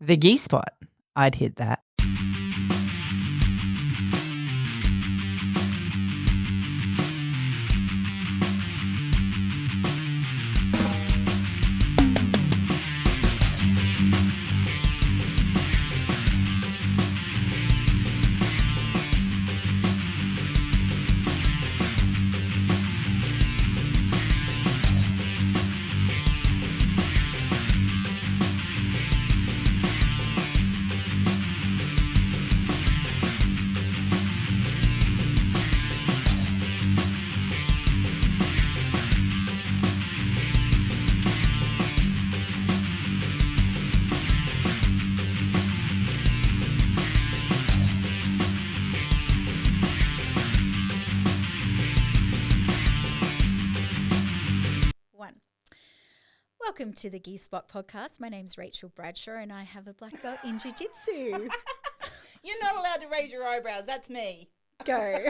The Gi Spot. I'd hit that. Welcome to the Gi Spot podcast. My name's Rachel Bradshaw and I have a black belt in Jiu Jitsu. You're not allowed to raise your eyebrows. That's me. Go.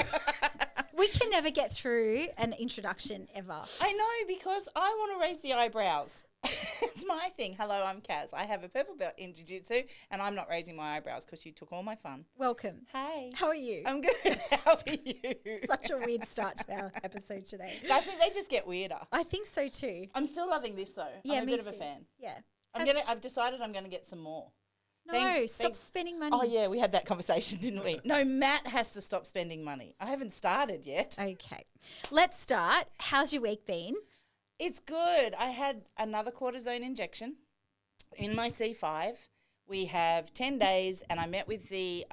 We can never get through an introduction ever. I know, because I want to raise the eyebrows. It's my thing. Hello, I'm Kaz. I have a purple belt in Jiu Jitsu and I'm not raising my eyebrows because you took all my fun. Welcome. Hey. How are you? I'm good. How are you? Such a weird start to our episode today. I think they just get weirder. I think so too. I'm still loving this though. Yeah, I'm a me bit too. of a fan. Yeah. I've decided I'm going to get some more. No, stop spending money. Oh, yeah, we had that conversation, didn't we? No, Matt has to stop spending money. I haven't started yet. Okay. Let's start. How's your week been? It's good. I had another cortisone injection in my C5. We have 10 days, and I met with the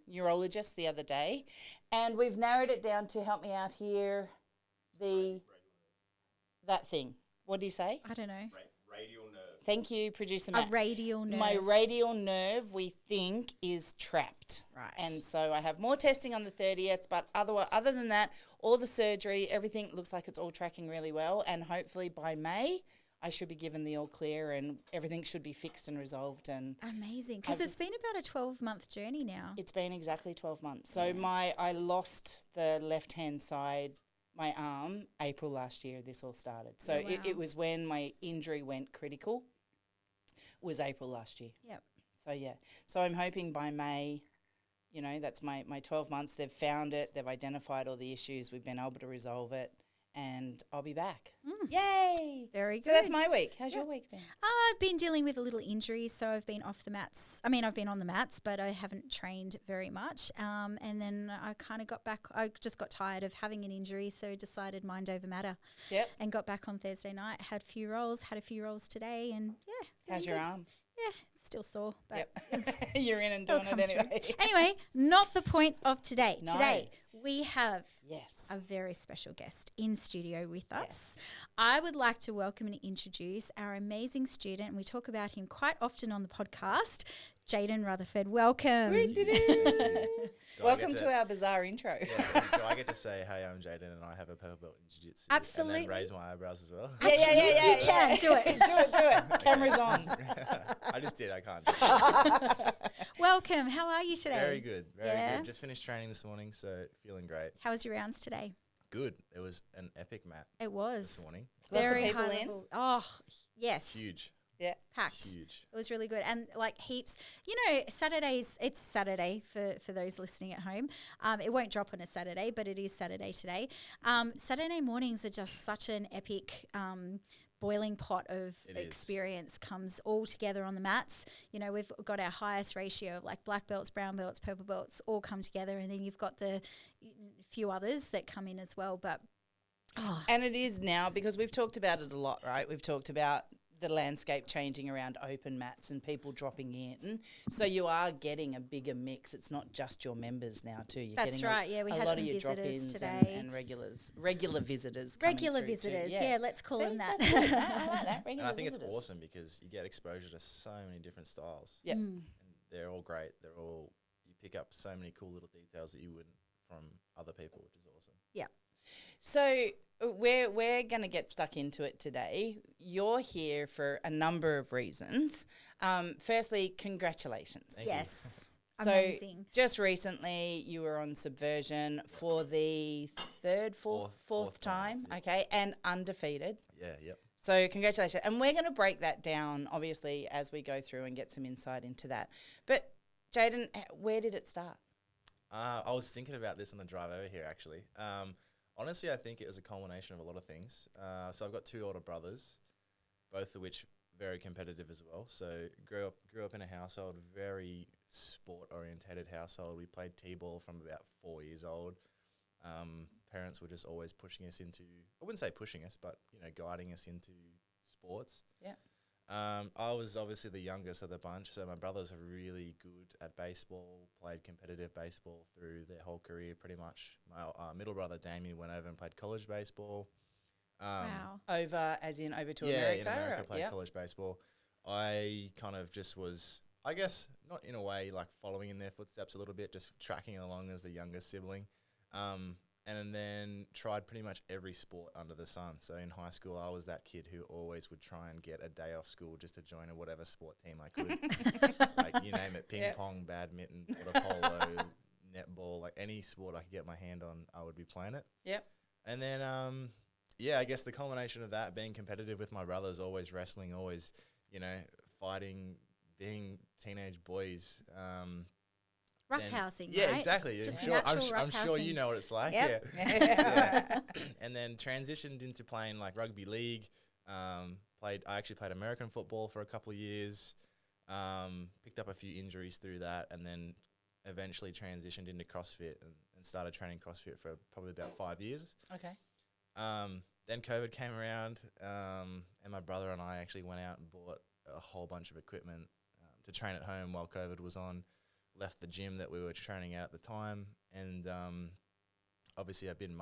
neurologist the other day, and we've narrowed it down to help me out here. That thing. What do you say? I don't know. Radial nerve. Thank you, producer Matt. A radial nerve. My radial nerve, we think, is trapped. Right. And so I have more testing on the 30th, but other than that, all the surgery, everything looks like it's all tracking really well. And hopefully by May, I should be given the all clear and everything should be fixed and resolved. And amazing, because it's been about a 12-month journey now. It's been exactly 12 months. So I lost the left-hand side, my arm, April last year. This all started. So it was when my injury went critical. Was April last year. Yep. So, yeah. So I'm hoping by May, you know, that's my 12 months. They've found it. They've identified all the issues. We've been able to resolve it. And I'll be back. Yay! Very good. So that's my week. How's your week been? I've been dealing with a little injury, so I've been off the mats. I mean, I've been on the mats, but I haven't trained very much. And then I kind of got back. I just got tired of having an injury, so decided mind over matter. Yep. And got back on Thursday night. Had a few rolls today, and yeah. How's your arm? Yeah, still sore, but you're in and doing it anyway. Anyway, not the point of today. No. Today we have a very special guest in studio with us. I would like to welcome and introduce our amazing student, and we talk about him quite often on the podcast, Jayden Rutherford. Welcome. Welcome to our bizarre intro. Yeah, so I get to say, hey, I'm Jayden and I have a purple belt in Jiu Jitsu. Absolutely. And then raise my eyebrows as well. Yeah. You can do it. do it. Camera's on. I just did. I can't. Welcome. How are you today? Very good. Very Yeah? good. Just finished training this morning, so feeling great. How was your rounds today? Good. It was an epic mat It was. this morning. Very Lots of people high in? level. Oh, yes. Huge. Yeah. Packed. Huge. It was really good. And like heaps, you know, Saturdays, it's Saturday for those listening at home. It won't drop on a Saturday, but it is Saturday today. Saturday mornings are just such an epic boiling pot of experience, comes all together on the mats. You know, we've got our highest ratio of like black belts, brown belts, purple belts all come together. And then you've got the few others that come in as well. But And it is now, because we've talked about it a lot, right? We've talked about the landscape changing around open mats and people dropping in. So you are getting a bigger mix. It's not just your members now too. You're that's getting right. Yeah, we a had lot some of your visitors drop-ins today. and regular visitors. coming through Visitors. too. Yeah, let's call them that. That's good. I like that. And Regular I think visitors. it's awesome because you get exposure to so many different styles. Yeah. And they're all great. You pick up so many cool little details that you wouldn't from other people, which is awesome. Yeah. So we're going to get stuck into it today. You're here for a number of reasons. Firstly, congratulations. Thank you. Yes. So Amazing. just recently you were on Subversion for the fourth time, Yep. okay, and undefeated. Yeah, yep. So congratulations. And we're going to break that down, obviously, as we go through and get some insight into that. But Jayden, where did it start? I was thinking about this on the drive over here, actually. Honestly, I think it was a culmination of a lot of things. So I've got 2 older brothers, both of which very competitive as well. So grew up in a household, very sport-orientated household. We played T-ball from about 4 years old. Parents were just always pushing us into, I wouldn't say pushing us, but, guiding us into sports. Yeah. I was obviously the youngest of the bunch, so my brothers are really good at baseball, played competitive baseball through their whole career pretty much. My middle brother, Damien, went over and played college baseball. Wow. Over to America? Yeah, in America, played college baseball. I kind of just was, I guess, not in a way like following in their footsteps a little bit, just tracking along as the youngest sibling. And then tried pretty much every sport under the sun. So in high school, I was that kid who always would try and get a day off school just to join whatever sport team I could. Like, you name it, ping pong, badminton, water polo, netball, like any sport I could get my hand on, I would be playing it. Yep. And then, I guess the culmination of that, being competitive with my brothers, always wrestling, always, fighting, being teenage boys, Roughhousing, yeah, right? exactly. Just I'm sure you know what it's like. Yep. Yeah. And then transitioned into playing like rugby league. I actually played American football for a couple of years. Picked up a few injuries through that, and then eventually transitioned into CrossFit and started training CrossFit for probably about 5 years. Okay. Then COVID came around, and my brother and I actually went out and bought a whole bunch of equipment to train at home while COVID was on. Left the gym that we were training at the time, and obviously I've been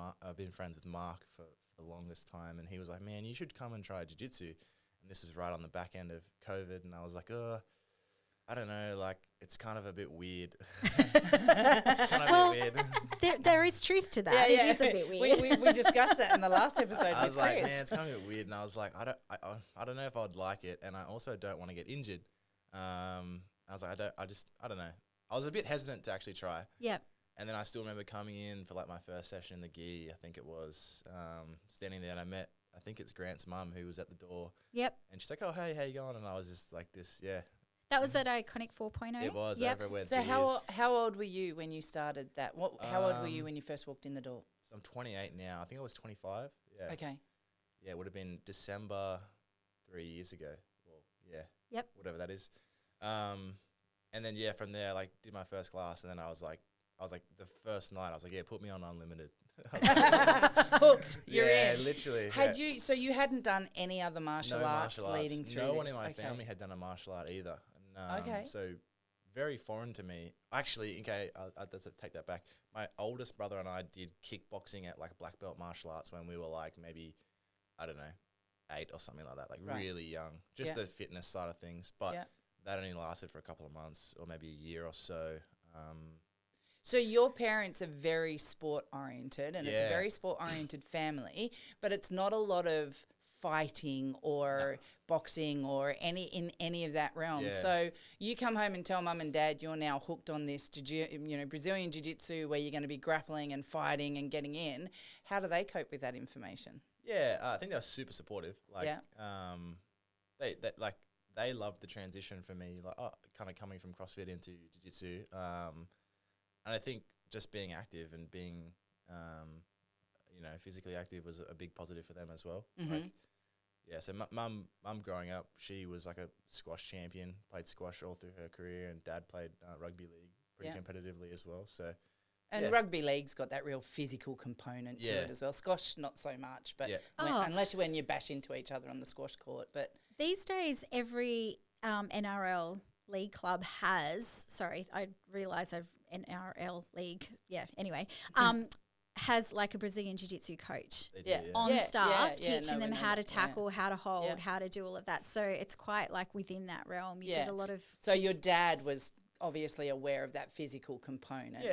friends with Mark for the longest time, and he was like, "Man, you should come and try jiu-jitsu." And this is right on the back end of COVID, and I was like, I don't know, like it's kind of a bit weird. It's kind of a bit weird. There is truth to that. Yeah. It is a bit weird. We discussed that in the last episode I with was like, Chris. man, it's kind of a bit weird, and I was like, I don't know if I'd like it, and I also don't want to get injured. I was like, I don't know. I was a bit hesitant to actually try. Yep. And then I still remember coming in for like my first session in the gi, I think it was, standing there, and I met, I think it's Grant's mum who was at the door. Yep. And she's like, "Oh, hey, how you going?" And I was just like this, yeah. That was at Iconic 4.0? It was Yep. over So how old were you when you started that? How old were you when you first walked in the door? So I'm 28 now. I think I was 25. Yeah. Okay. Yeah, it would have been December 3 years ago. Well, yeah. Yep. Whatever that is. And then from there, like did my first class, and then I was like the first night I was like, yeah, put me on unlimited. Hooked. You're in. Literally. So you hadn't done any other martial arts leading through No this? one in my family had done a martial art either. And, Okay. So very foreign to me. Actually, okay, I'll take that back. My oldest brother and I did kickboxing at like black belt martial arts when we were like maybe, I don't know, 8 or something like that, like really young. Just the fitness side of things. But that only lasted for a couple of months or maybe a year or so. So your parents are very sport-oriented, and it's a very sport-oriented family, but it's not a lot of fighting or boxing or any of that realm. Yeah. So you come home and tell mum and dad you're now hooked on this Brazilian jiu-jitsu where you're going to be grappling and fighting and getting in. How do they cope with that information? Yeah, I think they were super supportive. Like, Yeah. they loved the transition for me, like kind of coming from CrossFit into jiu-jitsu. And I think just being active and being, physically active was a big positive for them as well. Mm-hmm. Like, so mum growing up, she was like a squash champion, played squash all through her career, and dad played rugby league pretty competitively as well. So, and rugby league's got that real physical component to it as well. Squash, not so much, but unless when you bash into each other on the squash court. But these days, every NRL league club has, I realise I've NRL league, anyway, has like a Brazilian Jiu-Jitsu coach on staff teaching them how to tackle, how to hold, how to do all of that. So it's quite like within that realm. You get a lot of... So your dad was obviously aware of that physical component.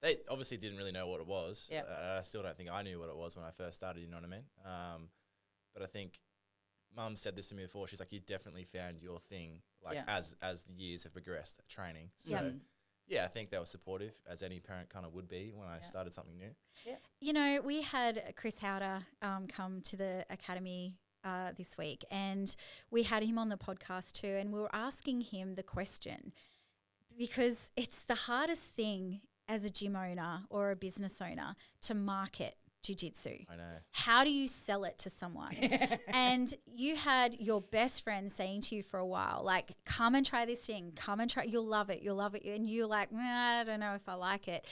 They obviously didn't really know what it was. Yeah. I still don't think I knew what it was when I first started, you know what I mean? But I think Mum said this to me before. She's like, you definitely found your thing, like as the years have progressed at training. So Yeah, I think they were supportive, as any parent kind of would be when I started something new. Yeah. You know, we had Chris Howder come to the academy this week, and we had him on the podcast too, and we were asking him the question, because it's the hardest thing as a gym owner or a business owner to market jiu-jitsu. I know. How do you sell it to someone? And you had your best friend saying to you for a while, like, come and try this thing, come and try, you'll love it. And you're like, I don't know if I like it.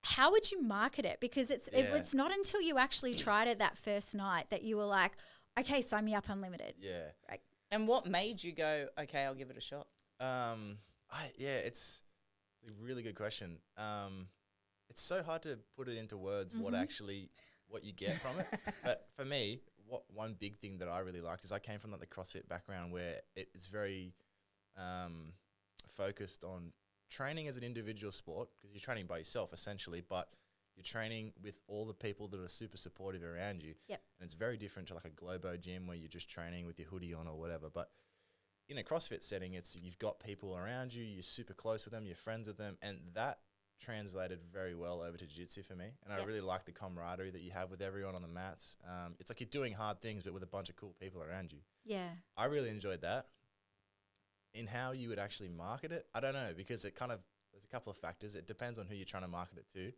How would you market it? Because it's not until you actually tried it that first night that you were like, okay, sign me up unlimited. Yeah. Right. And what made you go, okay, I'll give it a shot? It's a really good question. It's so hard to put it into words what you get from it. But for me, one big thing that I really liked is I came from like the CrossFit background where it is very focused on training as an individual sport, because you're training by yourself essentially, but you're training with all the people that are super supportive around you. Yep. And it's very different to like a Globo gym where you're just training with your hoodie on or whatever. But in a CrossFit setting, you've got people around you, you're super close with them, you're friends with them, and that translated very well over to jiu-jitsu for me. And I really like the camaraderie that you have with everyone on the mats. It's like you're doing hard things, but with a bunch of cool people around you. Yeah. I really enjoyed that. In how you would actually market it, I don't know, because there's a couple of factors. It depends on who you're trying to market it to.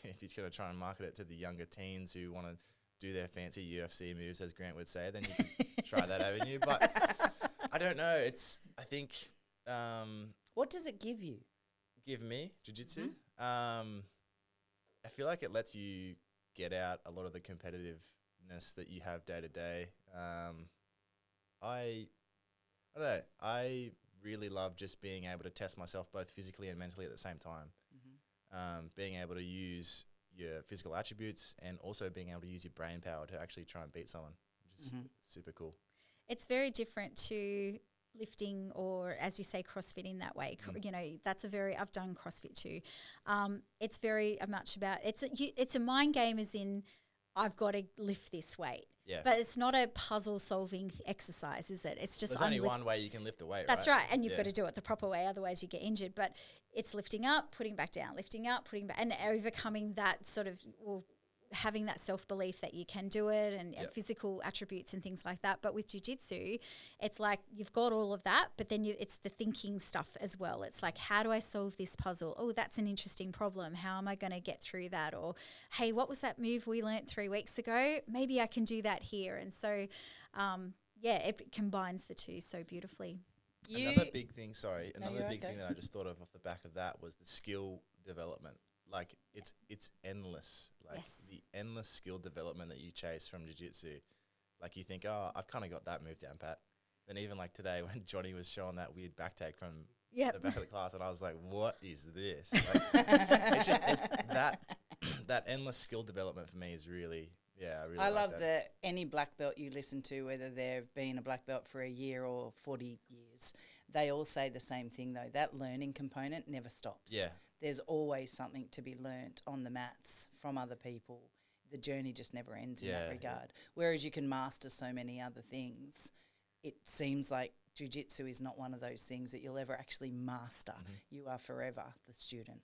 If you're going to try and market it to the younger teens who want to do their fancy UFC moves, as Grant would say, then you can try that avenue. But I don't know. I think. What does it give you? Give me jiu-jitsu. I feel like it lets you get out a lot of the competitiveness that you have day to day. I don't know. I really love just being able to test myself both physically and mentally at the same time. Being able to use your physical attributes and also being able to use your brain power to actually try and beat someone, which is super cool. It's very different to lifting or, as you say, CrossFit in that way. You know, I've done CrossFit too. It's very much about, it's a mind game, as in I've got to lift this weight. Yeah. But it's not a puzzle solving exercise, is it? It's just there's only one way you can lift the weight. That's right. And you've got to do it the proper way, otherwise you get injured. But it's lifting up, putting back down, lifting up, putting back, and overcoming that sort of, having that self-belief that you can do it, and physical attributes and things like that. But with jiu-jitsu, it's like you've got all of that, but then it's the thinking stuff as well. It's like, how do I solve this puzzle? Oh, that's an interesting problem. How am I going to get through that? Or, hey, what was that move we learnt 3 weeks ago? Maybe I can do that here. And so, it combines the two so beautifully. Another big thing that I just thought of off the back of that was the skill development. Like it's endless. Like the endless skill development that you chase from jiu-jitsu. Like you think, oh, I've kind of got that move down pat. Then even like today when Johnny was showing that weird back take from the back of the class, and I was like, what is this? Like, it's that endless skill development for me is really, I love that any black belt you listen to, whether they've been a black belt for a year or 40 years, they all say the same thing though. That learning component never stops. Yeah. There's always something to be learnt on the mats from other people. The journey just never ends in that regard. Whereas you can master so many other things, it seems like jiu-jitsu is not one of those things that you'll ever actually master. You are forever the student.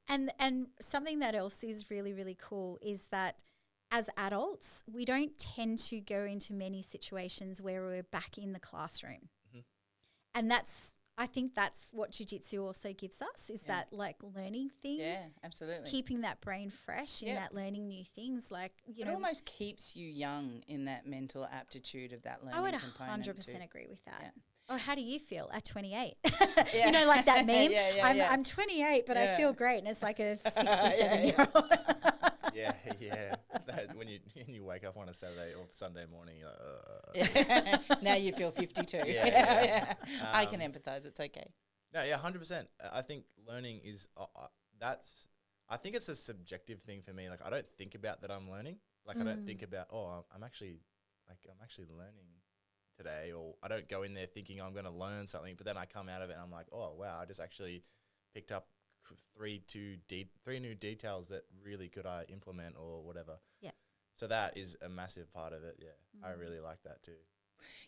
And something that else is really, really cool is that as adults, we don't tend to go into many situations where we're back in the classroom. And I think that's what jiu-jitsu also gives us, is that like learning thing. Yeah, absolutely. Keeping that brain fresh in that learning new things. Like, it almost keeps you young in that mental aptitude of that learning I would component 100% agree with that. Yeah. Oh, how do you feel at 28? You know, like that meme? I'm 28, but I feel great. And it's like a 67-year-old. When you wake up on a Saturday or Sunday morning, you're like, now you feel 52. I can empathise. It's okay. No, 100%. I think learning is I think it's a subjective thing for me. Like I don't think about that I'm learning. Like I don't think about I'm actually learning today, or I don't go in there thinking I'm going to learn something, but then I come out of it and I'm like, oh wow, I just actually picked up three new details that really could I implement or whatever. Yeah. So that is a massive part of it. Yeah. I really like that too.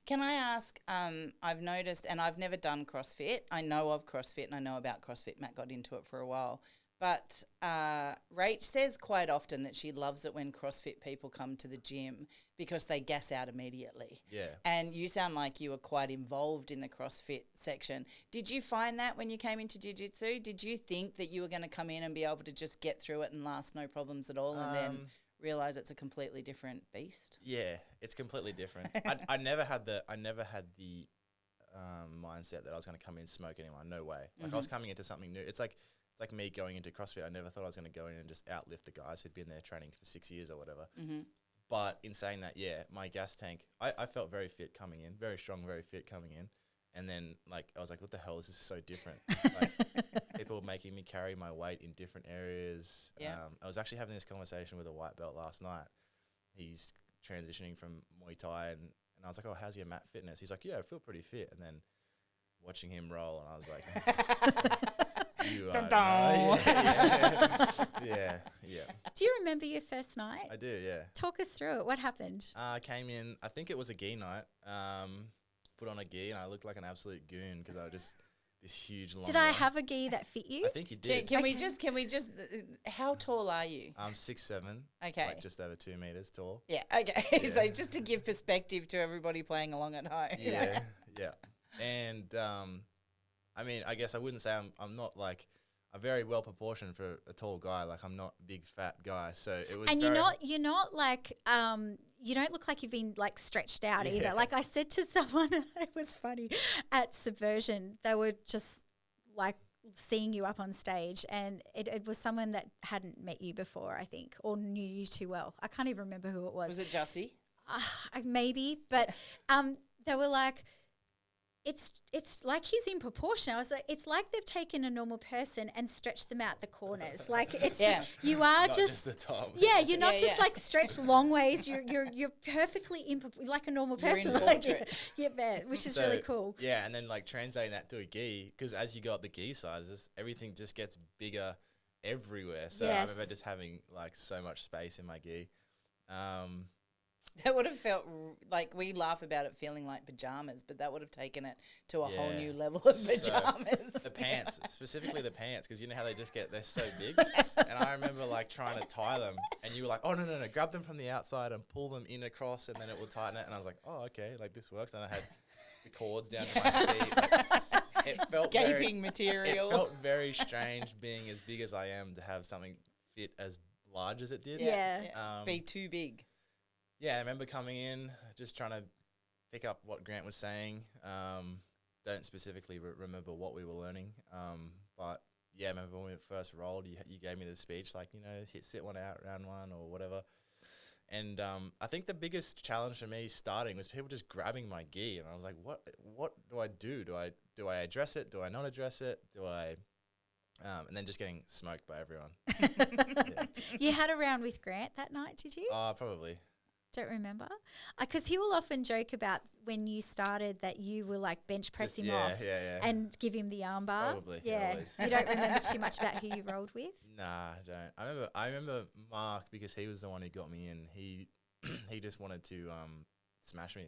Can I ask, I've noticed, and I've never done CrossFit. I know of CrossFit and I know about CrossFit. Matt got into it for a while. But Rach says quite often that she loves it when CrossFit people come to the gym because they gas out immediately. Yeah. And you sound like you were quite involved in the CrossFit section. Did you find that when you came into Jiu-Jitsu? Did you think that you were going to come in and be able to just get through it and last no problems at all and then realise it's a completely different beast? Yeah, it's completely different. I never had the mindset that I was going to come in and smoke anyone. No way. Like I was coming into something new. It's like me going into CrossFit. I never thought I was going to go in and just outlift the guys who'd been there training for 6 years or whatever. But in saying that, yeah, my gas tank, I felt very fit coming in, very strong, very fit coming in. And then like I was like, what the hell? This is so different. Like people making me carry my weight in different areas. Yeah. I was actually having this conversation with a white belt last night. He's transitioning from Muay Thai and I was like, oh, how's your mat fitness? He's like, yeah, I feel pretty fit. And then watching him roll, and I was like, you are yeah. Do you remember your first night? I do, yeah. Talk us through it. What happened? I came in, I think it was a gi night. Put on a gi, and I looked like an absolute goon because I was just this huge long. Did I have a gi that fit you? I think you did. Can we just, how tall are you? I'm 6'7". Okay. Like just over 2 meters tall. Yeah, okay. Yeah. So just to give perspective to everybody playing along at home. Yeah, yeah. And I mean, I guess I wouldn't say I'm not like a very well proportioned for a tall guy. Like I'm not a big fat guy, so it was. And you're not like you don't look like you've been like stretched out either. Like I said to someone, it was funny at Subversion. They were just like seeing you up on stage, and it was someone that hadn't met you before, I think, or knew you too well. I can't even remember who it was. Was it Jussie? Maybe, but they were like, it's like he's in proportion. I was like, it's like they've taken a normal person and stretched them out the corners. Like it's just you are Not just the top. Yeah, you're not just like stretched long ways. You're perfectly like a normal You're person. in Like, portrait. yeah, which is really cool. Yeah, and then like translating that to a gi, because as you go up the gi sizes, everything just gets bigger everywhere. So I remember just having like so much space in my gi. That would have felt like, we laugh about it feeling like pajamas, but that would have taken it to a whole new level of pajamas. The pants, specifically the pants, because you know how they're so big. And I remember like trying to tie them, and you were like, oh, no, grab them from the outside and pull them in across, and then it will tighten it. And I was like, oh, okay, like this works. And I had the cords down to my feet. Like, it felt gaping material. It felt very strange being as big as I am to have something fit as large as it did. Yeah. Be too big. Yeah, I remember coming in, just trying to pick up what Grant was saying. Don't specifically remember what we were learning. But yeah, I remember when we first rolled, you gave me the speech, like, you know, sit one out, round one or whatever. And I think the biggest challenge for me starting was people just grabbing my gi. And I was like, what do I do? Do I address it? Do I not address it? Do I... and then just getting smoked by everyone. Yeah. You had a round with Grant that night, did you? Probably. Don't remember, because he will often joke about when you started that you will like bench press him off and give him the armbar. Probably. Yeah, you don't remember too much about who you rolled with. Nah, I don't. I remember Mark, because he was the one who got me in. He just wanted to smash me.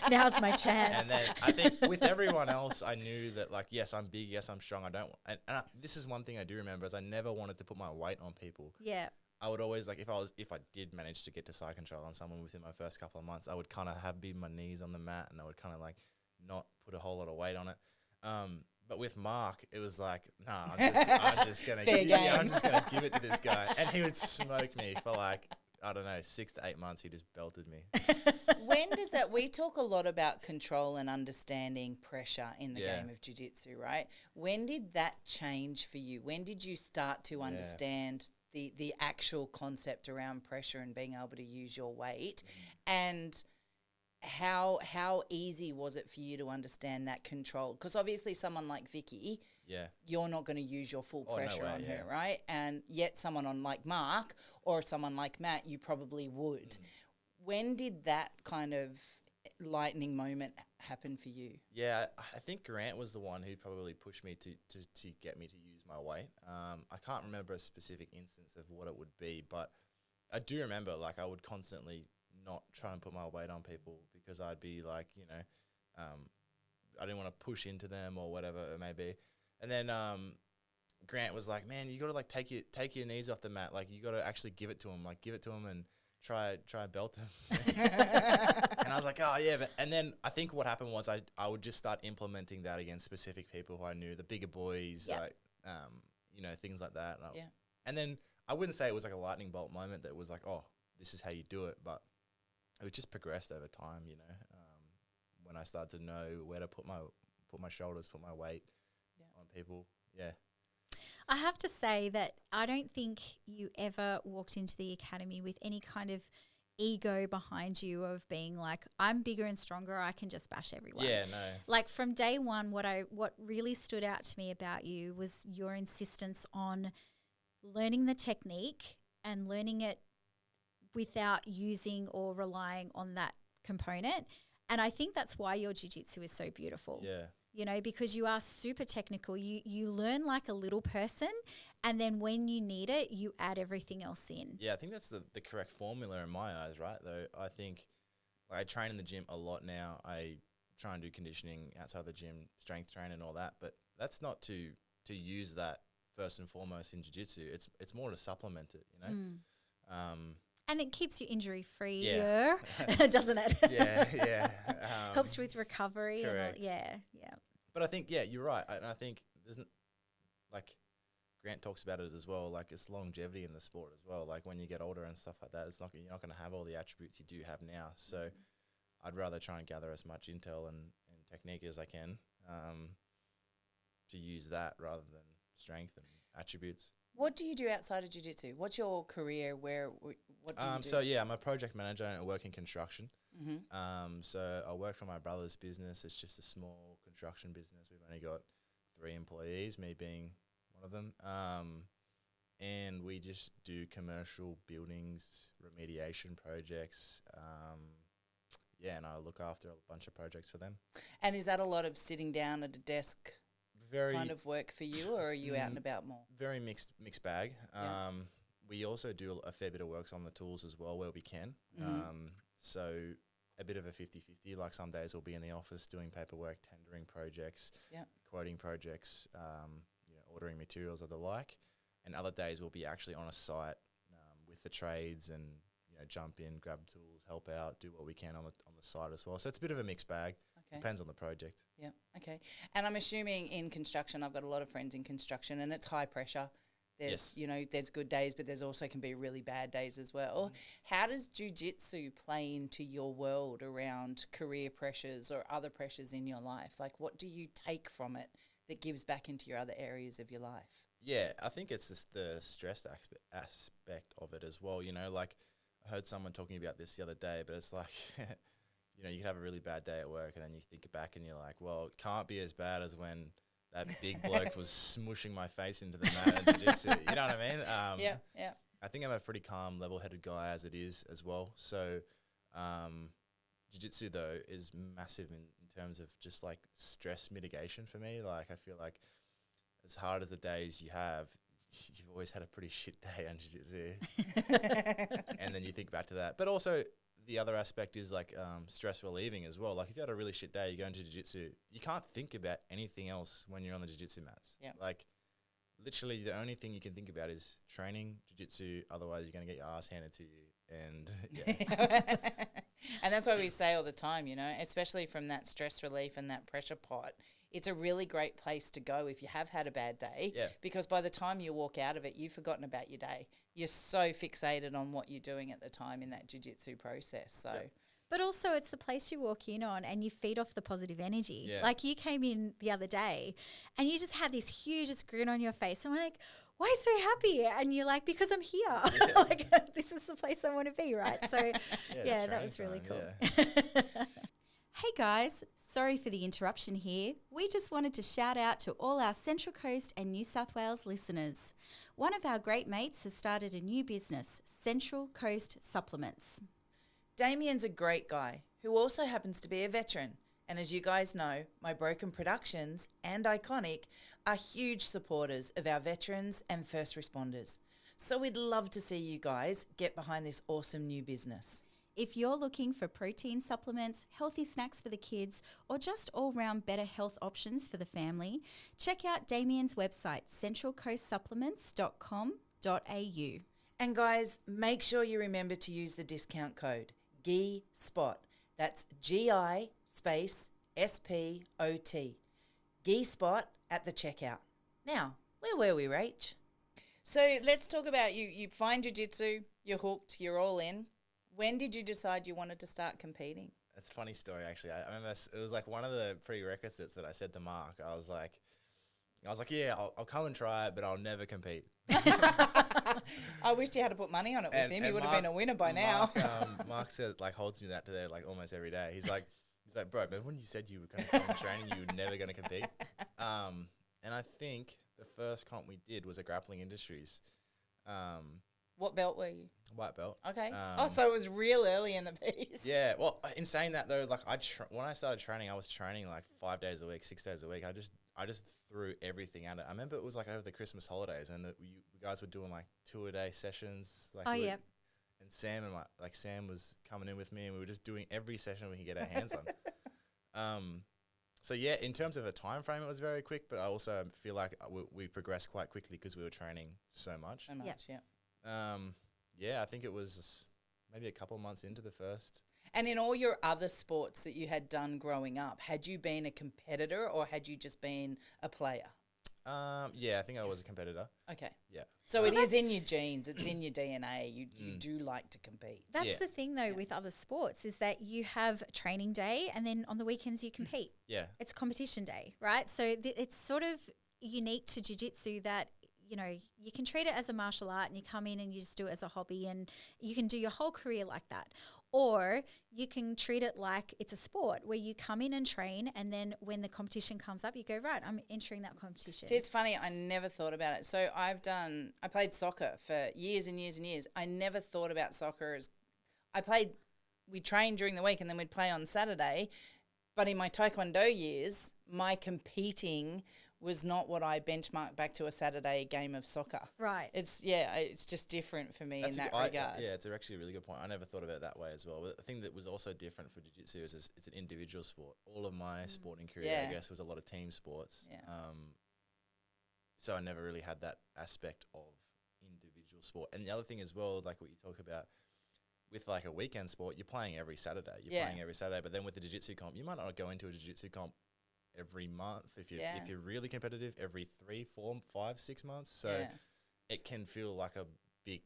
Now's my chance. And then I think with everyone else, I knew that like, yes, I'm big, yes, I'm strong. I don't. And this is one thing I do remember, is I never wanted to put my weight on people. Yeah. I would always like, if I did manage to get to side control on someone within my first couple of months, I would kind of be my knees on the mat, and I would kind of like not put a whole lot of weight on it. But with Mark, it was like, nah, I'm just gonna give it to this guy, and he would smoke me for like, I don't know, 6 to 8 months. He just belted me. When does that? We talk a lot about control and understanding pressure in the game of jiu-jitsu, right? When did that change for you? When did you start to understand the actual concept around pressure and being able to use your weight? And how easy was it for you to understand that control? Because obviously someone like Vicky, you're not going to use your full pressure on her, right? And yet someone on like Mark or someone like Matt, you probably would. When did that kind of lightning moment happen for you? Yeah, I think Grant was the one who probably pushed me to get me to use my weight. I can't remember a specific instance of what it would be, but I do remember like I would constantly not try and put my weight on people because I'd be like, I didn't want to push into them or whatever it may be. And then Grant was like, man, you got to like take your knees off the mat. Like you got to actually give it to him and try belt him. And I was like, oh yeah. And then I think what happened was I would just start implementing that against specific people who I knew, the bigger boys, like, things like that. And then I wouldn't say it was like a lightning bolt moment that was like, oh, this is how you do it. But it was just progressed over time, when I started to know where to put my shoulders, put my weight on people. Yeah. I have to say that I don't think you ever walked into the academy with any kind of ego behind you of being like, I'm bigger and stronger, I can just bash everyone. Yeah, no. Like from day one, what really stood out to me about you was your insistence on learning the technique and learning it without using or relying on that component. And I think that's why your jiu-jitsu is so beautiful. Yeah. Because you are super technical. You learn like a little person, and then when you need it, you add everything else in. Yeah, I think that's the correct formula in my eyes, right? Though I think I train in the gym a lot now. I try and do conditioning outside the gym, strength training and all that, but that's not to use that first and foremost in jiu-jitsu. It's more to supplement it, And it keeps you injury free, Yeah. doesn't it? Yeah. Helps with recovery. Correct. And yeah. But I think, you're right. I think there's like Grant talks about it as well. Like it's longevity in the sport as well. Like when you get older and stuff like that, you're not going to have all the attributes you do have now. So I'd rather try and gather as much intel and technique as I can to use that rather than strength and attributes. What do you do outside of jiu-jitsu? What's your career? What do you do? So I'm a project manager and I work in construction. Mm-hmm. So I work for my brother's business. It's just a small construction business. We've only got 3 employees, me being one of them. And we just do commercial buildings, remediation projects. And I look after a bunch of projects for them. And is that a lot of sitting down at a desk kind of work for you, or are you out and about more? Very mixed bag. Yeah. We also do a fair bit of works on the tools as well where we can. So a bit of a 50-50. Like some days we'll be in the office doing paperwork, tendering projects, quoting projects, ordering materials or the like. And other days we'll be actually on a site with the trades and jump in, grab tools, help out, do what we can on the site as well. So it's a bit of a mixed bag. Okay. Depends on the project. Yeah. Okay. And I'm assuming in construction, I've got a lot of friends in construction, and it's high pressure. There's, there's good days, but there's also can be really bad days as well. How does jiu-jitsu play into your world around career pressures or other pressures in your life? Like, what do you take from it that gives back into your other areas of your life? Yeah, I think it's just the stress aspect of it as well. Like I heard someone talking about this the other day, but it's like, you could have a really bad day at work and then you think back and you're like, well, it can't be as bad as when that big bloke was smushing my face into the mat in jiu-jitsu. You know what I mean? Yeah. I think I'm a pretty calm, level-headed guy as it is as well. So jiu-jitsu, though, is massive in terms of just, like, stress mitigation for me. Like, I feel like as hard as the days you have, you've always had a pretty shit day on jiu-jitsu. And then you think back to that. But also the other aspect is like stress relieving as well. Like if you had a really shit day, you go into jiu-jitsu, you can't think about anything else when you're on the jiu-jitsu mats. Yeah. Like literally the only thing you can think about is training, jiu-jitsu, otherwise you're going to get your ass handed to you. And and that's why we say all the time, especially from that stress relief and that pressure pot, it's a really great place to go if you have had a bad day, because by the time you walk out of it, you've forgotten about your day. You're so fixated on what you're doing at the time in that jiu-jitsu process. So, But also it's the place you walk in on and you feed off the positive energy. Yeah. Like you came in the other day and you just had this hugest grin on your face. I'm like, why are you so happy? And you're like, because I'm here. Yeah. Like, this is the place I want to be, right? So, that was really cool. Yeah. Hey guys, sorry for the interruption here. We just wanted to shout out to all our Central Coast and New South Wales listeners. One of our great mates has started a new business, Central Coast Supplements. Damien's a great guy who also happens to be a veteran. And as you guys know, My Broken Productions and Iconic are huge supporters of our veterans and first responders. So we'd love to see you guys get behind this awesome new business. If you're looking for protein supplements, healthy snacks for the kids, or just all-round better health options for the family, check out Damien's website, centralcoastsupplements.com.au. And guys, make sure you remember to use the discount code GISPOT. That's GI space SPOT. GISPOT at the checkout. Now, where were we, Rach? So let's talk about you. You find jiu-jitsu, you're hooked, you're all in. When did you decide you wanted to start competing? It's a funny story, actually. I remember it was like one of the prerequisites that I said to Mark. I was like, yeah, I'll come and try it, but I'll never compete. I wish you had to put money on it with him. He would have been a winner by now. Mark says, like, holds me that today, like, almost every day. He's like, bro, remember when you said you were going to come and train and you were never going to compete? And I think the first comp we did was at Grappling Industries. What belt were you? White belt. Okay. So it was real early in the piece. Yeah. Well, in saying that though, like when I started training, I was training like 5 days a week, 6 days a week. I just threw everything at it. I remember it was like over the Christmas holidays, and you guys were doing like 2-a-day sessions. Like And Sam Sam was coming in with me, and we were just doing every session we could get our hands on. So yeah, in terms of a time frame, it was very quick, but I also feel like we progressed quite quickly because we were training so much. Yeah, I think it was maybe a couple of months into the first. And in all your other sports that you had done growing up, had you been a competitor or had you just been a player? Yeah, I think I was a competitor. Okay. Yeah. So it is in your genes. It's in your DNA. You do like to compete. That's the thing, though, with other sports is that you have training day and then on the weekends you compete. Yeah. It's competition day, right? So it's sort of unique to jiu-jitsu that, you know, you can treat it as a martial art and you come in and you just do it as a hobby and you can do your whole career like that. Or you can treat it like it's a sport where you come in and train and then when the competition comes up, you go, right, I'm entering that competition. See, it's funny. I never thought about it. So I played soccer for years and years and years. I never thought about soccer as we trained during the week and then we'd play on Saturday. But in my Taekwondo years, my competing was not what I benchmarked back to a Saturday game of soccer. Right. It's just different for me in that regard. Yeah, it's actually a really good point. I never thought about it that way as well. But the thing that was also different for jiu-jitsu is it's an individual sport. All of my sporting career, I guess, was a lot of team sports. Yeah. So I never really had that aspect of individual sport. And the other thing as well, like what you talk about, with like a weekend sport, you're playing every Saturday. But then with the jiu-jitsu comp, you might not go into a jiu-jitsu comp every month if you're really competitive, every 3, 4, 5, 6 months. So it can feel like a big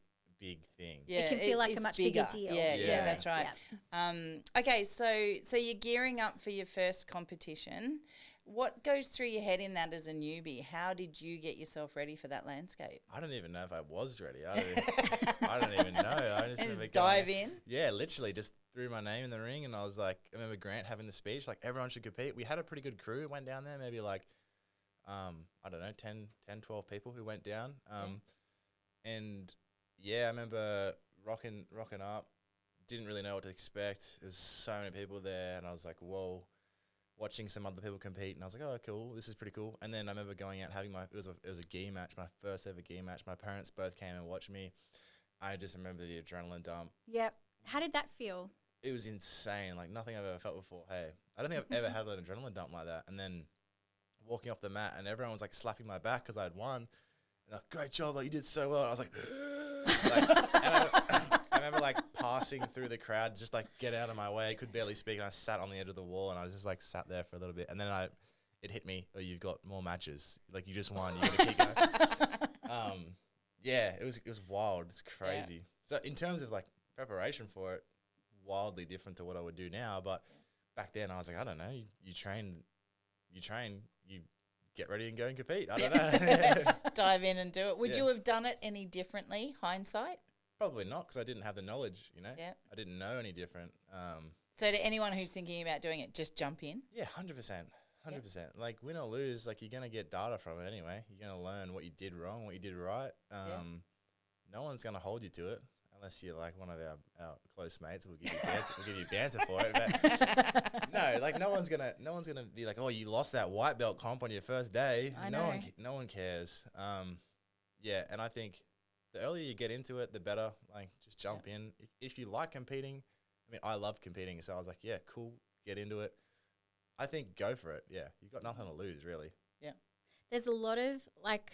thing. Yeah, it can feel like a much bigger deal. Yeah, that's right. Yeah. Okay, so you're gearing up for your first competition. What goes through your head in that as a newbie? How did you get yourself ready for that landscape? I don't even know if I was ready. I don't even know. I just remember dive in. Yeah, literally just threw my name in the ring, and I was like, I remember Grant having the speech, like everyone should compete. We had a pretty good crew. Went down there, maybe like, I don't know, 10, 12 people who went down. And yeah, I remember rocking up. Didn't really know what to expect. There was so many people there, and I was like, whoa. Watching some other people compete, and I was like, oh, cool, this is pretty cool. And then I remember going out and having it was a gi match, my first ever gi match. My parents both came and watched me. I just remember the adrenaline dump. Yep. How did that feel? It was insane, like nothing I've ever felt before. Hey, I don't think I've ever had an adrenaline dump like that. And then walking off the mat, and everyone was like slapping my back because I had won. And like, great job, like you did so well. And I was like, I remember like passing through the crowd, just like get out of my way. I could barely speak, and I sat on the edge of the wall, and I was just like sat there for a little bit, and then it hit me. Oh, you've got more matches. Like you just won. You got to keep going. Yeah, it was wild. It's crazy. Yeah. So in terms of like preparation for it, wildly different to what I would do now. But back then I was like, I don't know. You train, you get ready and go and compete. I don't know. Dive in and do it. Would you have done it any differently, hindsight? Probably not, because I didn't have the knowledge, you know? Yeah. I didn't know any different. So to anyone who's thinking about doing it, just jump in? Yeah, 100%. 100%. Like, win or lose, like, you're going to get data from it anyway. You're going to learn what you did wrong, what you did right. No one's going to hold you to it, unless you're, like, one of our close mates. We'll give you banter for it. But no, like, no one's gonna be like, oh, you lost that white belt comp on your first day. No one cares. Yeah, and I think the earlier you get into it, the better. Like, just jump in. If you like competing, mean, I love competing, so I was like, yeah, cool, get into it. I think go for it. Yeah, you've got nothing to lose, really. There's a lot of like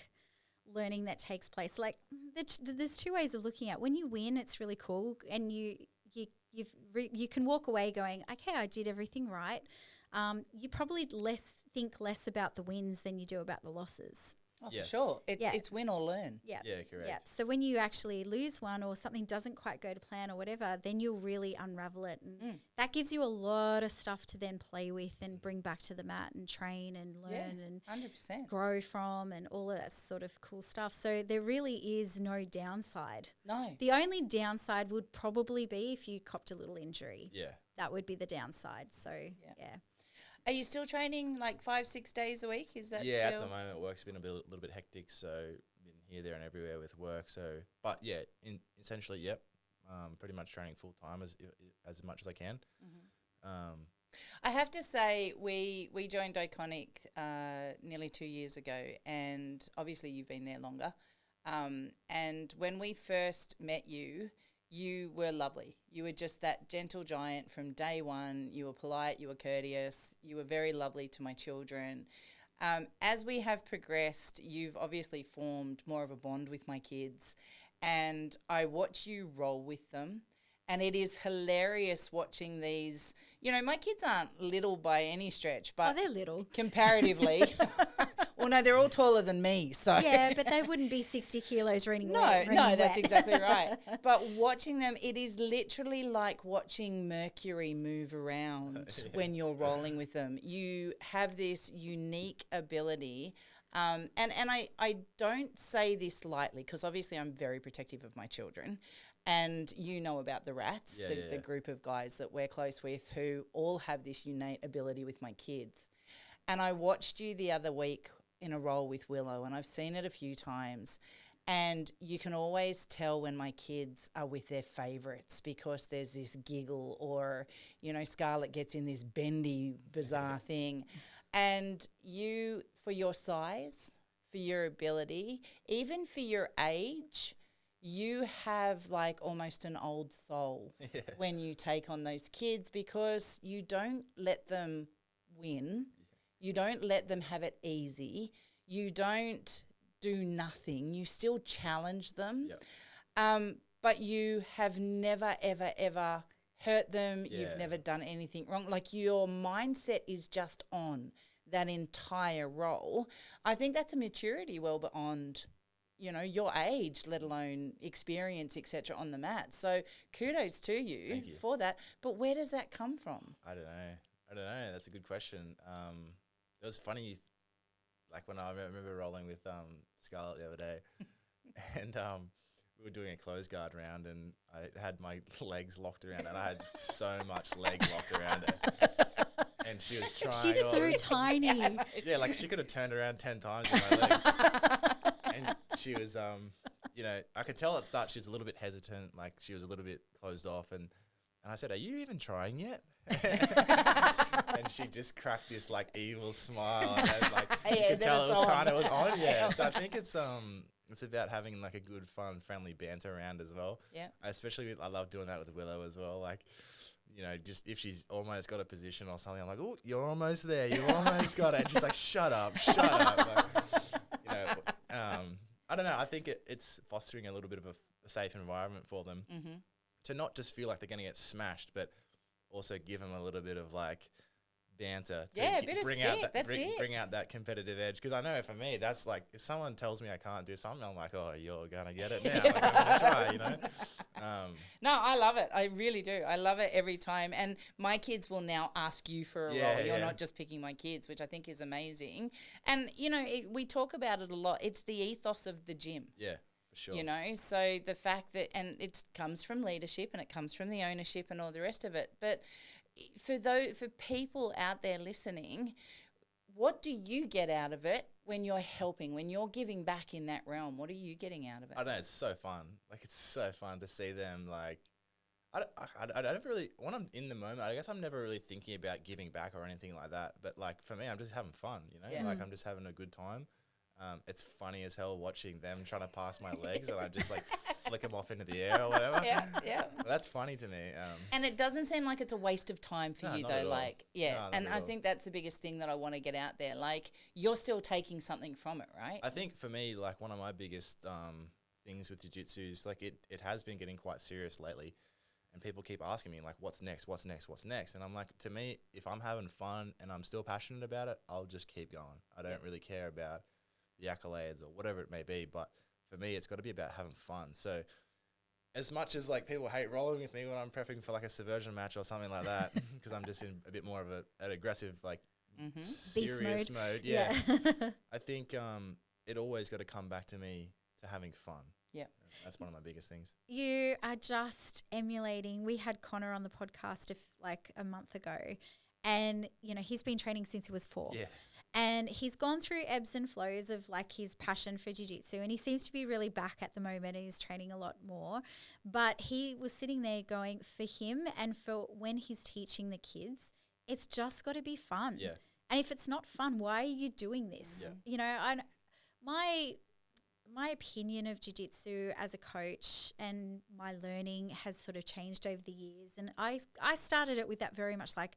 learning that takes place. Like there's two ways of looking at. When you win, it's really cool, and you can walk away going, okay, I did everything right. You probably think less about the wins than you do about the losses. Oh, Yes. for sure. It's win or learn. Yeah. Yeah, correct. Yeah. So when you actually lose one or something doesn't quite go to plan or whatever, then you'll really unravel it. And that gives you a lot of stuff to then play with and bring back to the mat and train and learn and 100%. grow from and all of that sort of cool stuff. So there really is no downside. No. The only downside would probably be if you copped a little injury. Yeah. That would be the downside. So, yeah. Are you still training like 5-6 days a week? Is that Yeah, still? at the moment, work's been a little bit hectic, so been here, there, and everywhere with work. So, but yeah, essentially, yep, pretty much training full time as much as I can. I have to say, we joined Iconic nearly 2 years ago, and obviously you've been there longer. And when we first met you, you were lovely. You were just that gentle giant from day one. You were polite, you were courteous, you were very lovely to my children. As we have progressed, you've obviously formed more of a bond with my kids, and I watch you roll with them. And it is hilarious watching these. You know, my kids aren't little by any stretch, but they're little. comparatively. Well, no, they're all taller than me. So Yeah, but they wouldn't be 60 kilos running No, wet. that's exactly right. But watching them, it is literally like watching Mercury move around when you're rolling with them. You have this unique ability. And I don't say this lightly because obviously I'm very protective of my children. And you know about the Rats, the group of guys that we're close with who all have this innate ability with my kids. And I watched you the other week in a roll with Willow, and I've seen it a few times. And you can always tell when my kids are with their favourites because there's this giggle or, you know, Scarlett gets in this bendy, bizarre thing. And you, for your size, for your ability, even for your age, you have like almost an old soul when you take on those kids because you don't let them win. You don't let them have it easy. You don't do nothing. You still challenge them. But you have never, ever, ever hurt them. You've never done anything wrong. Like your mindset is just on that entire role. I think that's a maturity well beyond, you know, your age, let alone experience, etc. on the mat. So kudos to you for that. But where does that come from? I don't know. That's a good question. It was funny, like when I remember rolling with Scarlett the other day, and we were doing a closed guard round, and I had my legs locked around, and I had so much leg locked around her. And she was trying. She's so tiny. Yeah, like she could have turned around 10 times with my legs. And she was, you know, I could tell at the start she was a little bit hesitant, like she was a little bit closed off. And I said, "Are you even trying yet?" And she just cracked this like evil smile, and then, like you could tell it was kind of on. Yeah, so I think it's about having like a good, fun, friendly banter around as well. Yeah, especially I love doing that with Willow as well. Like, you know, just if she's almost got a position or something, I'm like, "Oh, you're almost there. You almost got it." And she's like, "Shut up." Like, you know, I don't know. I think it's fostering a little bit of a safe environment for them to not just feel like they're going to get smashed, but also give them a little bit of like banter to bring out that competitive edge. Because I know for me, that's like if someone tells me I can't do something, I'm like, "Oh, you're gonna get it now." Like, I'm gonna try, you know. No, I love it. I really do. I love it every time. And my kids will now ask you for a role. You're not just picking my kids, which I think is amazing. And you know, we talk about it a lot. It's the ethos of the gym. Yeah. Sure. You know, so the fact that, and it comes from leadership and it comes from the ownership and all the rest of it. But for people out there listening, what do you get out of it when you're helping, when you're giving back in that realm? What are you getting out of it? I don't know, it's so fun. Like, it's so fun to see them, like, I don't really, when I'm in the moment, I guess I'm never really thinking about giving back or anything like that. But, like, for me, I'm just having fun, you know? Yeah. Like, I'm just having a good time. It's funny as hell watching them trying to pass my legs, and I just like flick them off into the air or whatever. Yeah. But that's funny to me. And it doesn't seem like it's a waste of time for No, you not though. at all. Like, No, not and at I all. think that's the biggest thing that I want to get out there. Like, you're still taking something from it, right? I think for me, like one of my biggest things with jiu-jitsu is like it has been getting quite serious lately, and people keep asking me like, what's next, and I'm like, to me, if I'm having fun and I'm still passionate about it, I'll just keep going. I don't really care about the accolades or whatever it may be, but for me, it's got to be about having fun. So as much as like people hate rolling with me when I'm prepping for like a Subversion match or something like that, because I'm just in a bit more of an aggressive, like serious mode. Yeah. I think it always got to come back to me to having fun. Yeah. That's one of my biggest things. You are just emulating. We had Connor on the podcast like a month ago, and he's been training since he was 4. Yeah. And he's gone through ebbs and flows of like his passion for jiu-jitsu, and he seems to be really back at the moment, and he's training a lot more. But he was sitting there going, for him and for when he's teaching the kids, it's just got to be fun. Yeah. And if it's not fun, why are you doing this? Yeah. My opinion of jiu-jitsu as a coach and my learning has sort of changed over the years. And I started it with that very much like,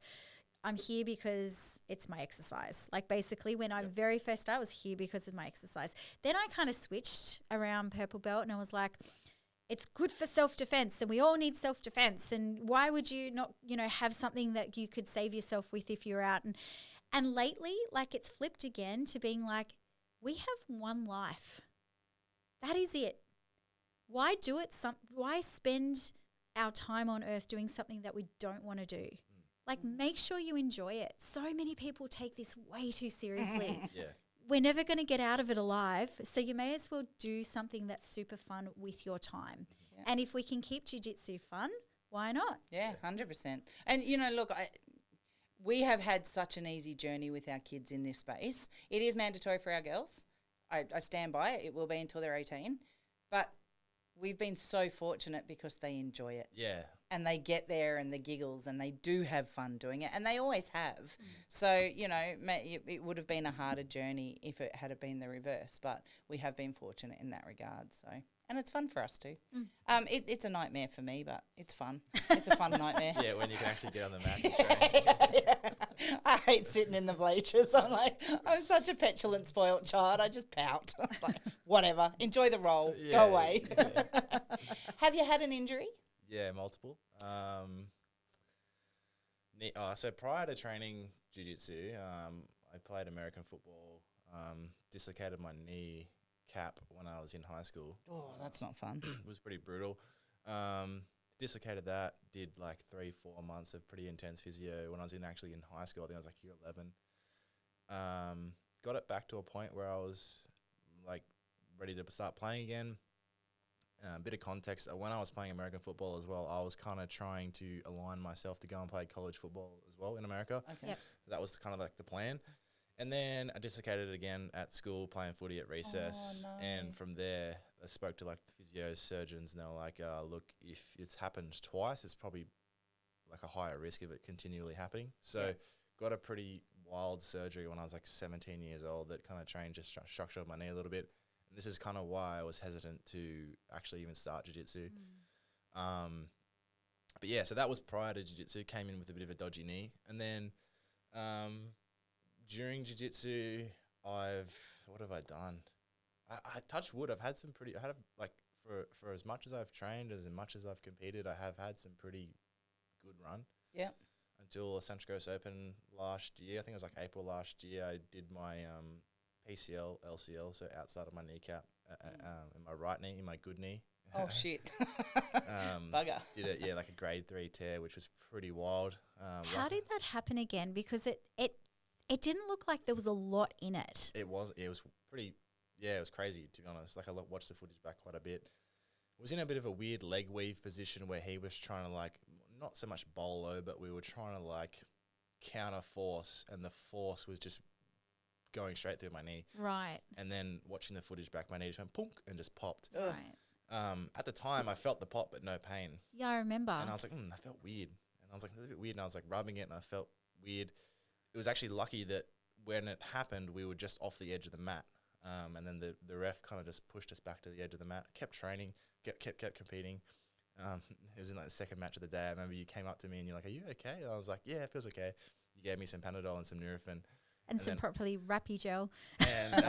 I'm here because it's my exercise. Like basically when I very first started, I was here because of my exercise. Then I kind of switched around purple belt, and I was like, it's good for self-defense, and we all need self-defense. And why would you not, have something that you could save yourself with if you're out? And lately, like it's flipped again to being like, we have one life. That is it. Why do it? Why spend our time on earth doing something that we don't want to do? Like, make sure you enjoy it. So many people take this way too seriously. Yeah. We're never going to get out of it alive, so you may as well do something that's super fun with your time. Yeah. And if we can keep jiu-jitsu fun, why not? Yeah, 100%. And, look, we have had such an easy journey with our kids in this space. It is mandatory for our girls. I stand by it. It will be until they're 18. But we've been so fortunate because they enjoy it. Yeah. And they get there and the giggles, and they do have fun doing it, and they always have. So, it would have been a harder journey if it had been the reverse, but we have been fortunate in that regard. So, and it's fun for us too. It's a nightmare for me, but it's fun. It's a fun nightmare. Yeah, when you can actually get on the mat and train. Yeah. I hate sitting in the bleachers. I'm such a petulant, spoilt child. I just pout. Like, whatever. Enjoy the roll. Go away. Yeah. Have you had an injury? Yeah, multiple. So prior to training jiu-jitsu, I played American football, dislocated my knee cap when I was in high school. Oh, that's not fun. It was pretty brutal. Dislocated that, did like 3-4 months of pretty intense physio when I was in high school. I think I was like year 11. Got it back to a point where I was like ready to start playing again. A bit of context, when I was playing American football as well, I was kind of trying to align myself to go and play college football as well in America. Okay. Yep. So that was kind of like the plan. And then I dislocated it again at school playing footy at recess. Oh, no. And from there, I spoke to like the physio surgeons, and they were like, look, if it's happened twice, it's probably like a higher risk of it continually happening. So got a pretty wild surgery when I was like 17 years old that kind of changed the structure of my knee a little bit. And this is kind of why I was hesitant to actually even start jiu-jitsu. But yeah, so that was prior to jiu-jitsu, came in with a bit of a dodgy knee. And then during jiu-jitsu, what have I done? I touched wood. For as much as I've trained, as much as I've competed, I have had some pretty good run. Yeah. Until Central Coast Open last year. I think it was like April last year. I did my PCL, LCL, so outside of my kneecap, in my right knee, in my good knee. Oh, shit. Bugger. Did it, like a grade 3 tear, which was pretty wild. How did that happen again? Because it didn't look like there was a lot in it. It was pretty, it was crazy, to be honest. Like, I watched the footage back quite a bit. It was in a bit of a weird leg weave position where he was trying to, like, not so much bowl low, but we were trying to, like, counter force, and the force was just going straight through my knee. Right. And then watching the footage back, my knee just went punk and just popped. Right. At the time, I felt the pop, but no pain. Yeah, I remember. And I was like, I felt weird. And I was like, that's a bit weird. And I was like rubbing it, and I felt weird. It was actually lucky that when it happened, we were just off the edge of the mat. And then the ref kind of just pushed us back to the edge of the mat, kept training, kept competing. It was in like the second match of the day. I remember you came up to me and you're like, "Are you okay?" And I was like, "Yeah, it feels okay." You gave me some Panadol and some Nurofen. And some properly wrappy gel. And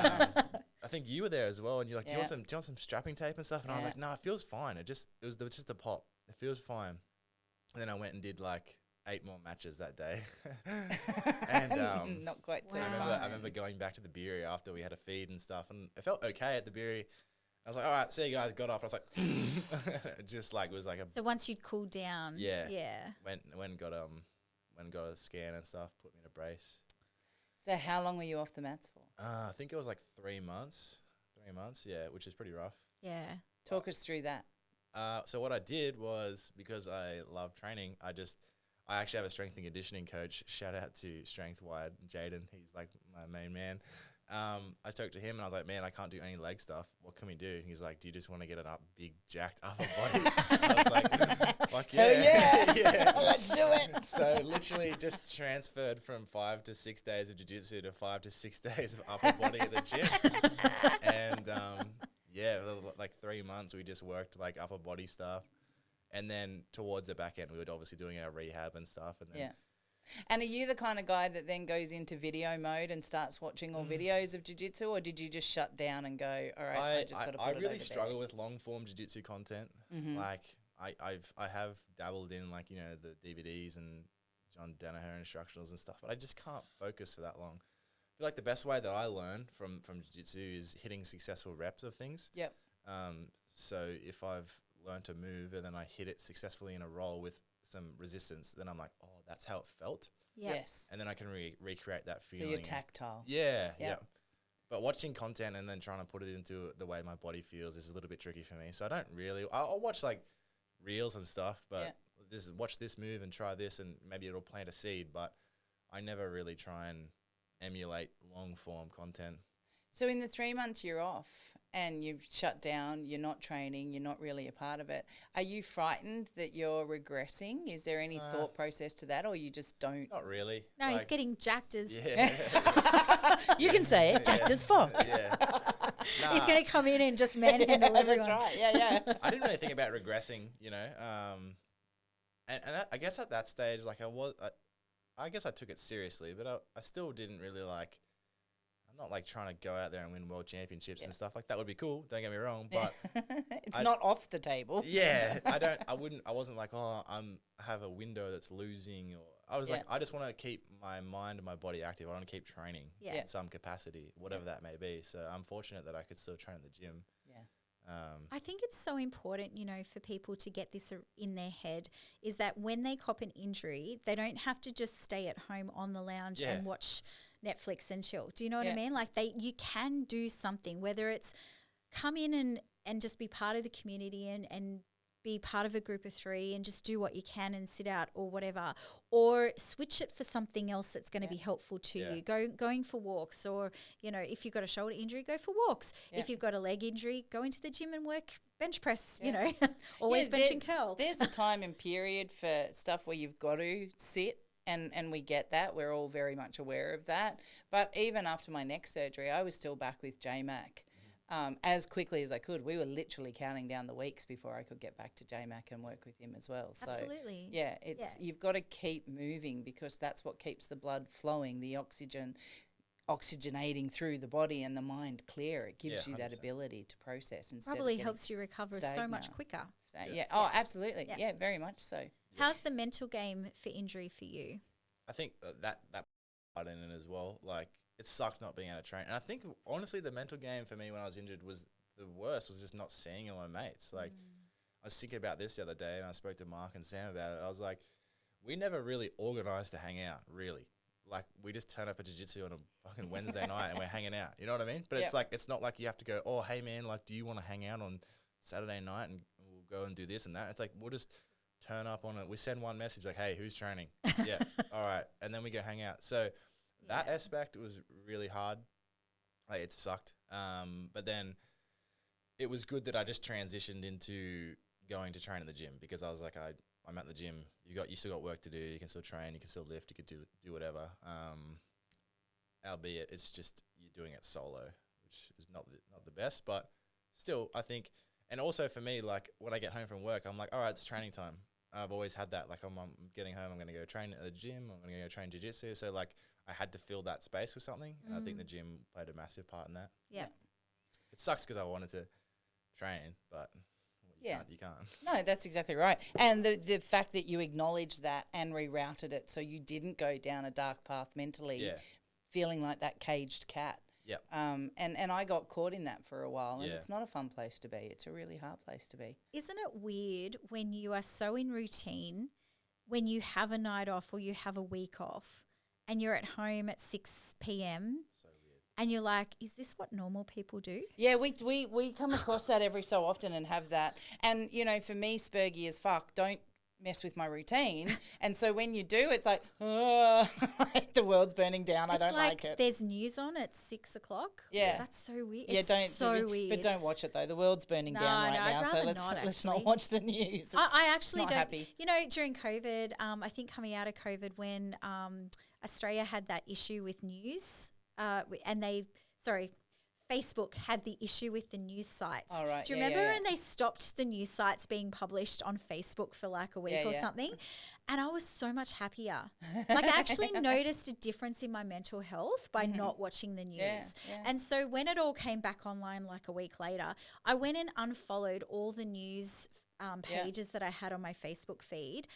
I think you were there as well. And you're like, do you want some strapping tape and stuff? And I was like, no, it feels fine. It was just a pop. It feels fine. And then I went and did like 8 more matches that day. And not quite so I remember going back to the beery after we had a feed and stuff, and it felt okay at the beery. I was like, all right, see you guys. Got up. I was like, just like, it was like a. So once you'd cooled down. Yeah. Yeah. Went and got a scan and stuff, put me in a brace. So how long were you off the mats for? I think it was like 3 months. 3 months, yeah, which is pretty rough. Yeah. Talk us through that. So what I did was, because I love training, I actually have a strength and conditioning coach. Shout out to Strength Wide, Jayden. He's like my main man. I spoke to him and I was like, man, I can't do any leg stuff. What can we do? And he's like, do you just want to get an big jacked upper body? I was like, fuck yeah. Hell yeah. Yeah. Let's do it. So literally just transferred from 5 to 6 days of jiu-jitsu to 5 to 6 days of upper body at the gym. And yeah, like 3 months we just worked like upper body stuff. And then towards the back end, we were obviously doing our rehab and stuff. And then Yeah. And are you the kind of guy that then goes into video mode and starts watching all videos of jiu-jitsu, or did you just shut down and go, all right, I just got to put it over there? I really struggle with long form jiu-jitsu content. Like I have dabbled in like, you know, the DVDs and John Danaher instructionals and stuff, but I just can't focus for that long. I feel like the best way that I learn from jiu-jitsu is hitting successful reps of things. Yep. So if I've learned to move and then I hit it successfully in a roll with some resistance, then I'm like, oh, that's how it felt. Yep. Yes. And then I can recreate that feeling. So you're tactile. Yeah, Yep. yeah. But watching content and then trying to put it into the way my body feels is a little bit tricky for me. So I don't really, I'll watch like reels and stuff, but watch this move and try this and maybe it'll plant a seed, but I never really try and emulate long form content. So in the 3 months you're off and you've shut down, you're not training, you're not really a part of it, are you frightened that you're regressing? Is there any thought process to that, or you just don't? Not really. No, he's getting jacked as. Yeah. You can say it, jacked as fuck. Yeah. Nah, He's going to come in and just manhandle everyone. That's right, yeah. I didn't really think about regressing, you know. And I guess at that stage, like I guess I took it seriously, but I still didn't really like. I'm not like trying to go out there and win world championships and stuff. Like that would be cool. Don't get me wrong, but it's not off the table. Yeah, I wasn't like, oh, I have a window that's losing, or I was like, I just want to keep my mind and my body active. I want to keep training in some capacity, whatever that may be. So I'm fortunate that I could still train at the gym. Yeah. I think it's so important, you know, for people to get this in their head, is that when they cop an injury, they don't have to just stay at home on the lounge and watch Netflix and chill. Do you know what I mean? Like you can do something, whether it's come in and just be part of the community and be part of a group of 3 and just do what you can and sit out or whatever, or switch it for something else that's going to be helpful to you. Going for walks, or, you know, if you've got a shoulder injury, go for walks. If you've got a leg injury, go into the gym and work bench press, you know, always bench and curl. There's a time and period for stuff where you've got to sit. And we get that. We're all very much aware of that. But even after my neck surgery, I was still back with JMac as quickly as I could. We were literally counting down the weeks before I could get back to JMac and work with him as well. So Absolutely. yeah, you've got to keep moving, because that's what keeps the blood flowing, the oxygenating through the body and the mind clear. It gives you that ability to process instead Probably of helps you recover so much quicker. Oh, absolutely. Yeah, very much so. How's the mental game for injury for you? I think that part in it as well. Like, it sucked not being able to train. And I think, honestly, the mental game for me when I was injured was the worst, was just not seeing all my mates. Like, I was thinking about this the other day, and I spoke to Mark and Sam about it. I was like, we never really organised to hang out, really. Like, we just turn up at jiu-jitsu on a fucking Wednesday night and we're hanging out. You know what I mean? But it's like, it's not like you have to go, oh, hey, man, like, do you want to hang out on Saturday night and we'll go and do this and that? It's like, we'll just turn up on it. We send one message like, hey, who's training? Yeah, all right. And then we go hang out. So that aspect was really hard. Like, it sucked. But then it was good that I just transitioned into going to train at the gym, because I was like, I'm at the gym. You still got work to do. You can still train. You can still lift. You could do whatever. Albeit it's just you're doing it solo, which is not the best, but still, I think. And also for me, like when I get home from work, I'm like, all right, it's training time. I've always had that. Like I'm getting home, I'm going to go train at the gym. I'm going to go train jiu-jitsu. So like I had to fill that space with something. And I think the gym played a massive part in that. Yeah. It sucks because I wanted to train, but you can't. No, that's exactly right. And the fact that you acknowledged that and rerouted it so you didn't go down a dark path mentally, feeling like that caged cat. Yep. And I got caught in that for a while, and Yeah. it's not a fun place to be. It's a really hard place to be. Isn't it weird when you are so in routine, when you have a night off or you have a week off and you're at home at 6 p.m. So weird. and you're like, is this what normal people do? Yeah, we come across that every so often and have that. And, you know, for me, spurgy as fuck, don't mess with my routine. And so when you do, it's like, the world's burning down. I don't like it. There's news on at 6 o'clock. Yeah. That's so weird. Yeah, It's weird. But don't watch it though. The world's burning down right I'd now. So rather let's not actually. watch the news. I actually not don't. happy. You know, during COVID, I think coming out of COVID when Australia had that issue with news, Facebook had the issue with the news sites. Oh, right. Do you Yeah, remember? yeah. And they stopped the news sites being published on Facebook for like a week or something. And I was so much happier. Like I actually noticed a difference in my mental health by not watching the news. Yeah. And so when it all came back online like a week later, I went and unfollowed all the news pages that I had on my Facebook feed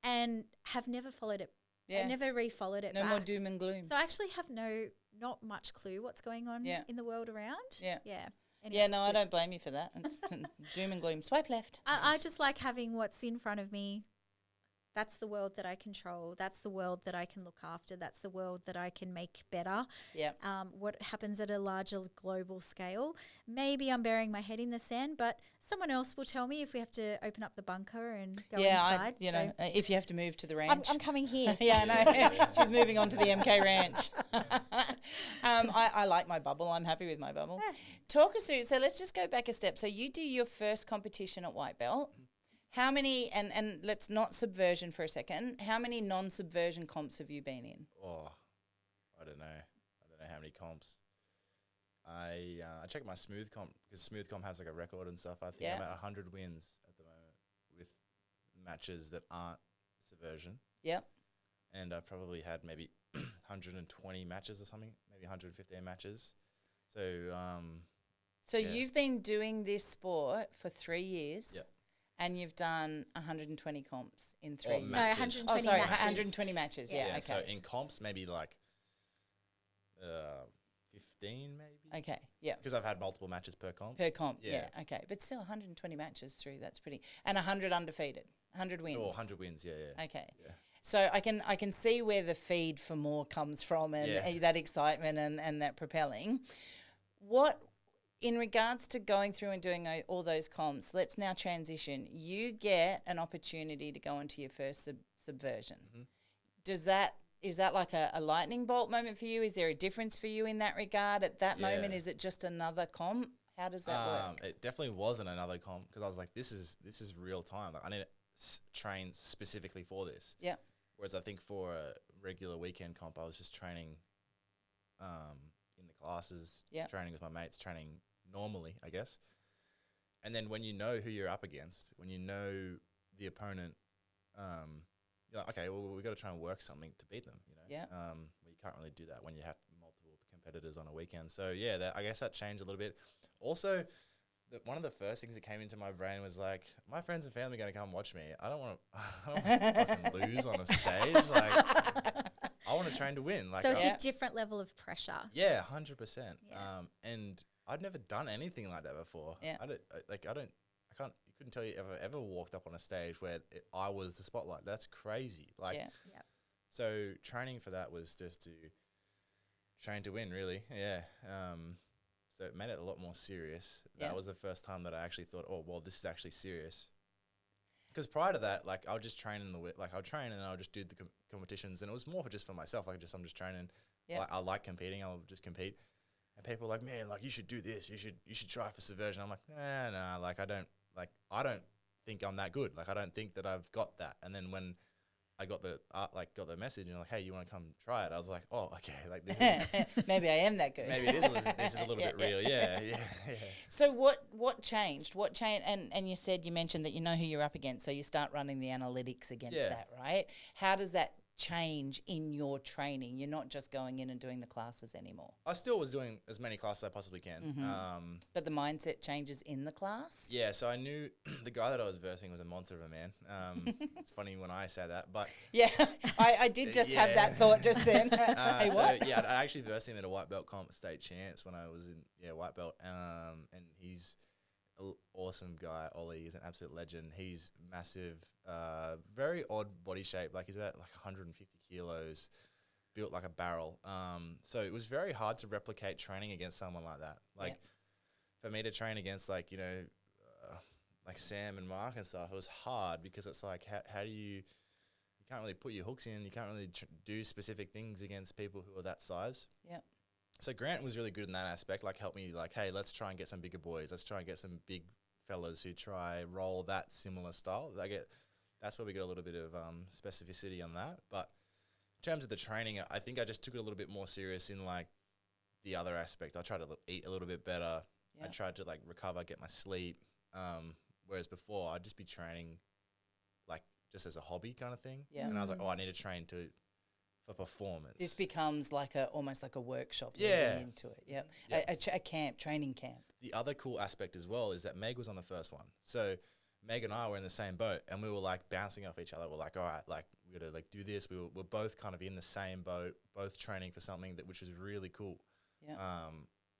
and have never followed it. Yeah. I never refollowed it No back. more doom and gloom. So I actually have not much clue what's going on in the world around. Yeah. Yeah. Anyway, Yeah, it's no, I good. don't blame you for that. It's doom and gloom. Swipe left. I just like having what's in front of me. That's the world that I control. That's the world that I can look after. That's the world that I can make better. Yeah. What happens at a larger global scale? Maybe I'm burying my head in the sand, but someone else will tell me if we have to open up the bunker and go inside. If you have to move to the ranch. I'm coming here. Yeah, I know. She's moving on to the MK ranch. I like my bubble. I'm happy with my bubble. Talk us through. So let's just go back a step. So you do your first competition at white belt. How many, and let's not subversion for a second, how many non-subversion comps have you been in? Oh, I don't know. I don't know how many comps. I checked my smooth comp because smooth comp has like a record and stuff. I think I'm at 100 wins at the moment with matches that aren't subversion. Yep. And I've probably had maybe 120 matches or something, maybe 115 matches. So, you've been doing this sport for 3 years. Yep. And you've done 120 comps in 3 years. No, matches. 120 matches. matches. 120 matches. Yeah, okay. So in comps, maybe like 15 maybe. Okay, yeah. Because I've had multiple matches per comp. Per comp, Yeah. okay. But still 120 matches through, that's pretty. And 100 undefeated, 100 wins. Oh, 100 wins, yeah. Okay. Yeah. So I can see where the feed for more comes from and that excitement and that propelling. What, in regards to going through and doing all those comps, let's now transition. You get an opportunity to go into your first subversion. Mm-hmm. Is that like a lightning bolt moment for you? Is there a difference for you in that regard? At that moment, is it just another comp? How does that work? It definitely wasn't another comp because I was like, this is real time. Like I need to train specifically for this. Yeah. Whereas I think for a regular weekend comp, I was just training in the classes, training with my mates, training normally, I guess. And then when you know who you're up against, when you know the opponent, you're like, okay, well, we've got to try and work something to beat them, you know? Yeah. You can't really do that when you have multiple competitors on a weekend. So, I guess that changed a little bit. Also, one of the first things that came into my brain was like, my friends and family are going to come watch me. I don't want to fucking lose on a stage. Like, I want to train to win. Like, So it's a different level of pressure. Yeah, 100%. Yeah. And I'd never done anything like that before. Yeah. You couldn't tell you ever walked up on a stage where I was the spotlight. That's crazy. Like, Yeah. so training for that was just to train to win, really. Yeah. So it made it a lot more serious. That was the first time that I actually thought, oh, well, this is actually serious. Because prior to that, like, I would just train I'll train and I'll just do the competitions, and it was more for myself. Like, I'm just training. Yeah. I like competing. I'll just compete. And people are like, man, like, you should do this. You should try for subversion. I'm like, like, I don't think I'm that good. Like, I don't think that I've got that. And then when I got the message and like, hey, you want to come try it? I was like, oh, okay, like this is, maybe I am that good. maybe this is a little bit real. Yeah. So what changed? What changed? And you mentioned that you know who you're up against, so you start running the analytics against that, right? How does that change in your training? You're not just going in and doing the classes anymore. I still was doing as many classes as I possibly can. But the mindset changes in the class? Yeah, so I knew the guy that I was versing was a monster of a man. It's funny when I say that, but... Yeah, I did just have that thought just then. Hey, what? So, yeah, I actually versed him at a white belt comp state champs when I was in white belt. And he's an awesome guy, Ollie. He's an absolute legend. He's massive, very odd body shape. Like he's about like 150 kilos, built like a barrel. So it was very hard to replicate training against someone like that. Like for me to train against like, like Sam and Mark and stuff, it was hard because it's like, how do you can't really put your hooks in. You can't really do specific things against people who are that size. Yeah. So Grant was really good in that aspect, like helped me like, hey, let's try and get some bigger boys. Let's try and get some big fellas who try roll that similar style. That's where we get a little bit of specificity on that. But in terms of the training, I think I just took it a little bit more serious in like the other aspect. I tried to eat a little bit better. Yeah. I tried to like recover, get my sleep. Whereas before I'd just be training like just as a hobby kind of thing. Yeah. And I was like, oh, I need to train for performance. This becomes like almost like a workshop. Yeah. Into it. Yep. A training camp. The other cool aspect as well is that Meg was on the first one. So Meg and I were in the same boat and we were like bouncing off each other. We're like, all right, like we got to like do this. We're both kind of in the same boat, both training for something which was really cool. Yeah.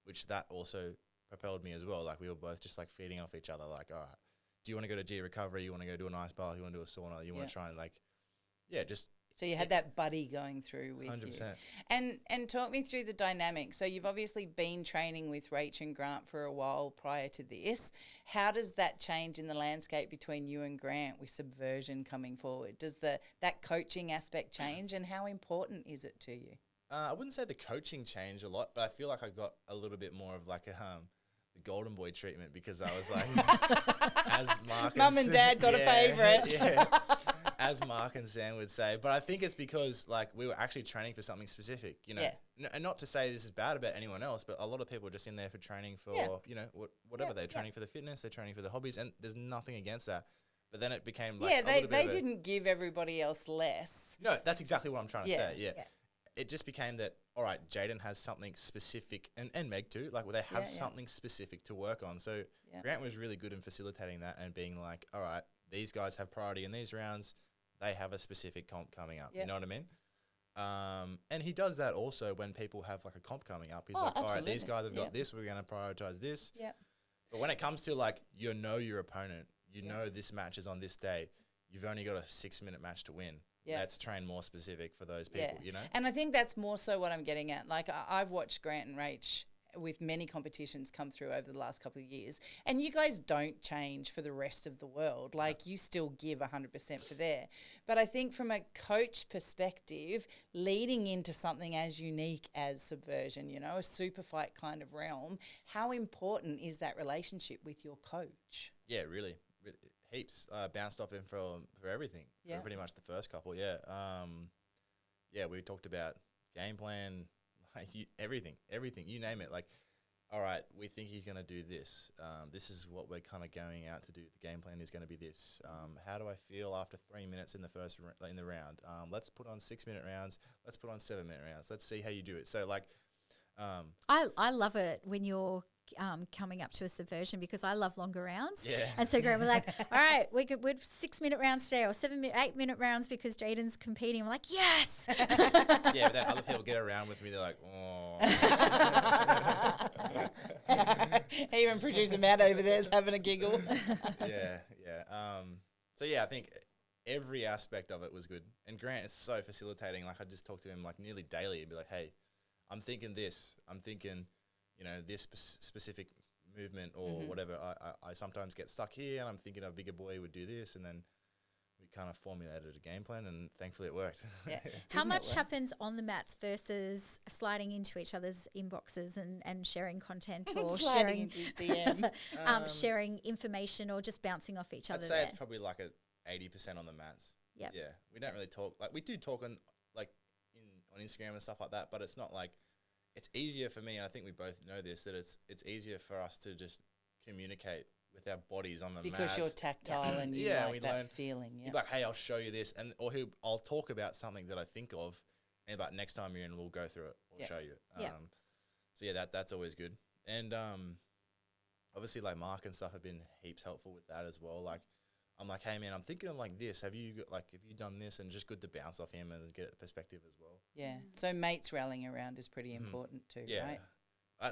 Which that also propelled me as well. Like we were both just like feeding off each other. Like, all right, do you want to go to G recovery? You want to go do an ice bath? You want to do a sauna? You want to try and like, just. So you had that buddy going through with 100%. you. And talk me through the dynamic. So you've obviously been training with Rach and Grant for a while prior to this. How does that change in the landscape between you and Grant with Subversion coming forward? Does that coaching aspect change, and how important is it to you? I wouldn't say the coaching changed a lot, but I feel like I got a little bit more of like the golden boy treatment because I was like, as Mark Mum and Dad got a favourite. Yeah. As Mark and Sam would say. But I think it's because like we were actually training for something specific, and not to say this is bad about anyone else, but a lot of people are just in there for training for, whatever. They're training for the fitness, they're training for the hobbies, and there's nothing against that. But then it became like they didn't give everybody else less. No, that's exactly what I'm trying to say. Yeah. It just became that, all right, Jayden has something specific, and Meg too, like they have something specific to work on. So Grant was really good in facilitating that and being like, all right, these guys have priority in these rounds. They have a specific comp coming up. You know what I mean? And he does that also when people have like a comp coming up. He's like, all right, these guys have got this. We're going to prioritize this. Yeah. But when it comes to like, your opponent, know this match is on this day. You've only got a 6-minute match to win. Yeah. Let's train more specific for those people, And I think that's more so what I'm getting at. Like I've watched Grant and Rach with many competitions come through over the last couple of years, and you guys don't change for the rest of the world. Like you still give 100% for there. But I think from a coach perspective, leading into something as unique as Subversion, a super fight kind of realm, how important is that relationship with your coach? Yeah, really heaps. Bounced off him for everything. Yeah. For pretty much the first couple, we talked about game plan, like everything, you name it. Like, all right, we think he's going to do this. This is what we're kind of going out to do. The game plan is going to be this. How do I feel after 3 minutes in the round? Let's put on 6-minute rounds. Let's put on 7-minute rounds. Let's see how you do it. So like, I love it when you're coming up to a Subversion because I love longer rounds. Yeah. And so Graham was like, all right, we're 6-minute rounds today or 8-minute rounds because Jayden's competing. I'm like, yes. Yeah, but then other people get around with me. They're like, oh. Even producer Matt over there is having a giggle. Yeah. So I think every aspect of it was good. And Grant is so facilitating. Like I just talk to him like nearly daily and be like, hey, I'm thinking this. I'm thinking, this specific movement or whatever. I sometimes get stuck here and I'm thinking a bigger boy would do this, and then we kind of formulated a game plan and thankfully it worked. Yeah. How much happens on the mats versus sliding into each other's inboxes and sharing content or sharing into his DM. Sharing information or just bouncing off each other? I'd say it's probably like a 80% on the mats. Yep. Yeah, we don't really talk. Like we do talk on on Instagram and stuff like that, but it's not like it's easier for me. And I think we both know this that it's easier for us to just communicate with our bodies on the Because mats. you're tactile and you Yeah, we like that learn- feeling. Yeah. He'd be like, hey, I'll show you this, I'll talk about something that I think of, and about next time you're in, we'll go through it. We'll show you it. Yeah. So yeah, that's always good. And obviously, like Mark and stuff have been heaps helpful with that as well. Like, I'm like, hey man, I'm thinking of like this. Have you done this? And just good to bounce off him and get the perspective as well. Yeah. So mates rallying around is pretty important too, right?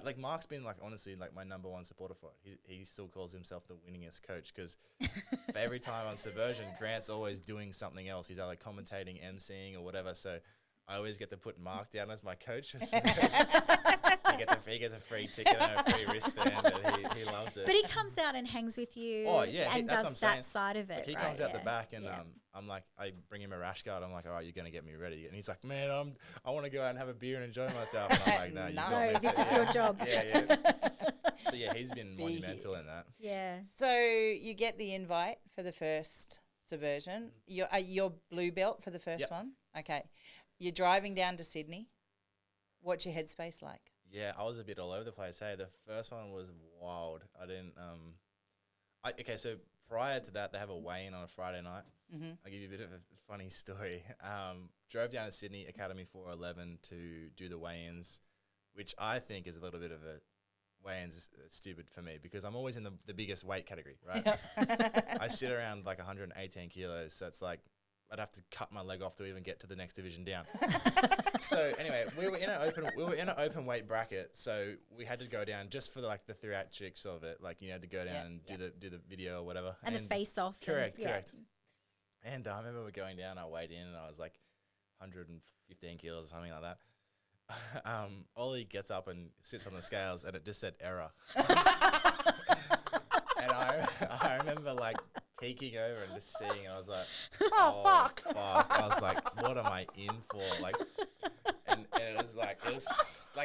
Like Mark's been like honestly like my number one supporter for it. He still calls himself the winningest coach because for every time on Subversion, Grant's always doing something else. He's either commentating, emceeing, or whatever. So I always get to put Mark down as my coach. He gets a free ticket and a free wristband, and he loves it. But he comes out and hangs with you. Oh, yeah, and that's what I'm does that saying. side of it. Like he right? comes out the Yeah. back, and Yeah. I'm like, I bring him a rash guard. I'm like, all right, you're gonna get me ready. And he's like, man, I want to go out and have a beer and enjoy myself. And I'm like, no, you got me. No, this is your job. Yeah. So yeah, he's been monumental in that. Yeah. So you get the invite for the first Subversion. You're blue belt for the first Yep. one. Okay. You're driving down to Sydney. What's your headspace like? Yeah, I was a bit all over the place. Hey, the first one was wild. I didn't. Okay, so prior to that, they have a weigh-in on a Friday night. Mm-hmm. I'll give you a bit of a funny story. Drove down to Sydney Academy 411 to do the weigh-ins, which I think is a little bit of a weigh-ins stupid for me because I'm always in the biggest weight category, right? I sit around like 118 kilos, so it's like I'd have to cut my leg off to even get to the next division down. So anyway, we were in an open weight bracket, so we had to go down just for the theatrics of it, like you had to go down and do the video or whatever, And a face off. Correct. And I remember we going down, I weighed in, and I was like 115 kilos or something like that. Ollie gets up and sits on the scales, and it just said error. And I remember like peeking over and just seeing it. I was like, oh fuck. I was like, what am I in for? Like, and it was like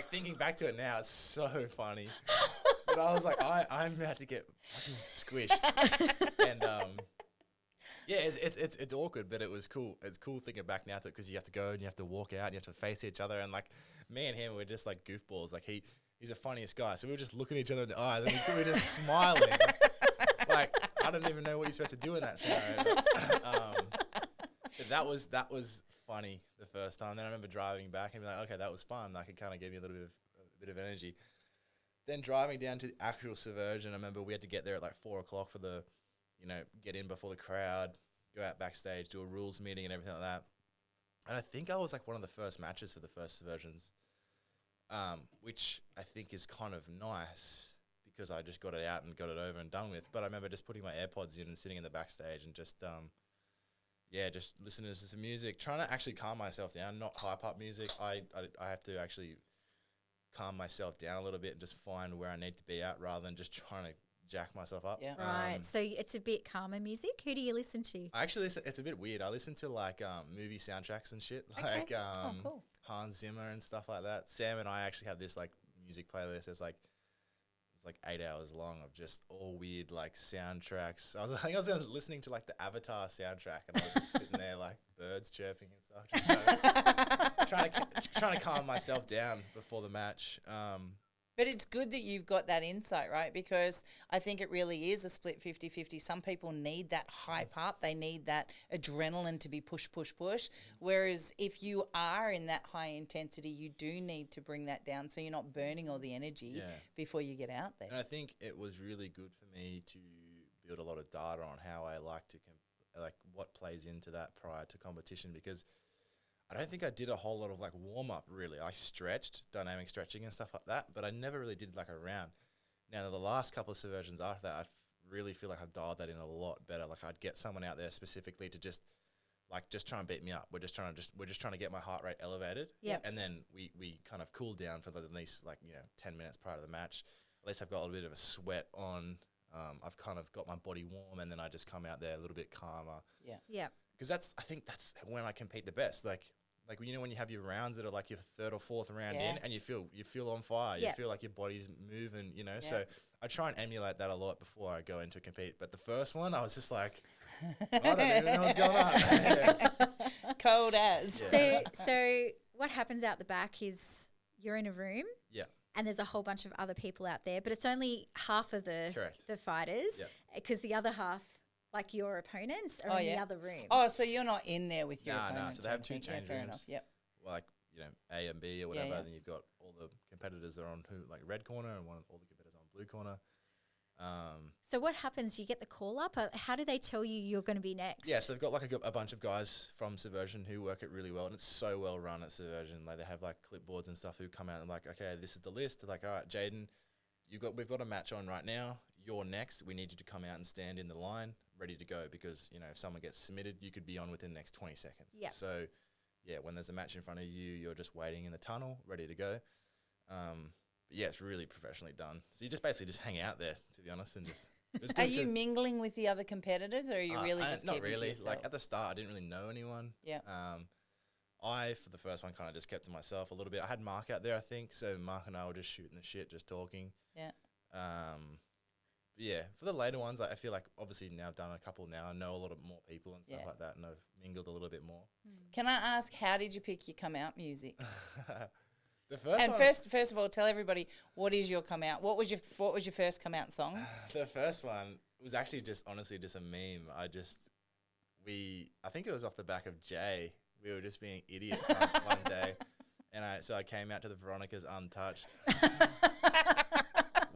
thinking back to it now, it's so funny. But I was like, I'm about to get fucking squished. And yeah, it's awkward, but it was cool. It's cool thinking back now because you have to go and you have to walk out and you have to face each other. And like me and him were just like goofballs. Like he's the funniest guy. So we were just looking at each other in the eyes and we were just smiling. Like, I don't even know what you're supposed to do in that scenario. But that was funny the first time. Then I remember driving back and be like, okay, that was fun. Like, it kind of gave me a bit of energy. Then driving down to the actual Subversion, I remember we had to get there at like 4 o'clock for the, get in before the crowd, go out backstage, do a rules meeting and everything like that. And I think I was like one of the first matches for the first Subversions, which I think is kind of nice because I just got it out and got it over and done with. But I remember just putting my AirPods in and sitting in the backstage and just, just listening to some music, trying to actually calm myself down, not hype up music. I have to actually calm myself down a little bit and just find where I need to be at rather than just trying to jack myself up. Yeah. Right. So it's a bit calmer music. Who do you listen to? I actually listen, it's a bit weird. I listen to like movie soundtracks and shit, Okay. like Cool. Hans Zimmer and stuff like that. Sam and I actually have this like music playlist. It's like 8 hours long of just all weird like soundtracks. I think I was listening to like the Avatar soundtrack, and I was just sitting there like birds chirping and stuff, just trying to calm myself down before the match. But it's good that you've got that insight, right? Because I think it really is a split 50-50. Some people need that hype up. They need that adrenaline to be push. Whereas if you are in that high intensity, you do need to bring that down so you're not burning all the energy before you get out there. And I think it was really good for me to build a lot of data on how I like to, like what plays into that prior to competition, because I don't think I did a whole lot of like warm up really. I stretched, dynamic stretching and stuff like that, but I never really did like a round. Now the last couple of Subversions after that, I really feel like I've dialed that in a lot better. Like I'd get someone out there specifically to just try and beat me up. We're just trying to get my heart rate elevated. Yep. And then we kind of cool down for at least 10 minutes prior to the match. At least I've got a little bit of a sweat on. I've kind of got my body warm, and then I just come out there a little bit calmer. Yeah. Yeah. Because I think that's when I compete the best. Like like you know when you have your rounds that are like your third or fourth round Yeah. in, and you feel on fire. Yeah. You feel like your body's moving. You know, Yeah. so I try and emulate that a lot before I go in to compete. But the first one, I was just like, I don't even know what's going on. Yeah. Cold as. Yeah. So what happens out the back is you're in a room. Yeah. And there's a whole bunch of other people out there, but it's only half of the Correct. fighters, Yeah. because the other half, like your opponents, are Oh, in the yeah. other room. Oh, so you're not in there with your Nah, opponents so they or have two anything. change fair rooms. enough. Yep. Like A and B or whatever. yeah. Then you've got all the competitors that are on like red corner, and all the competitors on blue corner. So what happens? You get the call up. How do they tell you you're going to be next? Yeah, so they've got like a bunch of guys from Subversion who work it really well, and it's so well run at Subversion. Like they have like clipboards and stuff who come out and like, okay, this is the list. They're like, all right, Jayden, we've got a match on right now. You're next. We need you to come out and stand in the line, ready to go, because you know if someone gets submitted, you could be on within the next 20 seconds. Yeah. So yeah, when there's a match in front of you, you're just waiting in the tunnel, ready to go. But yeah, it's really professionally done. So you just basically just hang out there, to be honest, and just. It was Are good you 'cause- mingling with the other competitors, or are you really just not keeping to really. yourself? Like at the start, I didn't really know anyone. Yeah. I for the first one kind of just kept to myself a little bit. I had Mark out there, I think. So Mark and I were just shooting the shit, just talking. Yeah. But yeah, for the later ones, I feel like obviously now I've done a couple now. I know a lot of more people and stuff Yeah. like that, and I've mingled a little bit more. Can I ask, how did you pick your come out music? The first And one, first of all, tell everybody, what is your come out? What was your first come out song? the first one was actually honestly just a meme. I think it was off the back of Jay. We were just being idiots one day, and so I came out to the Veronica's Untouched,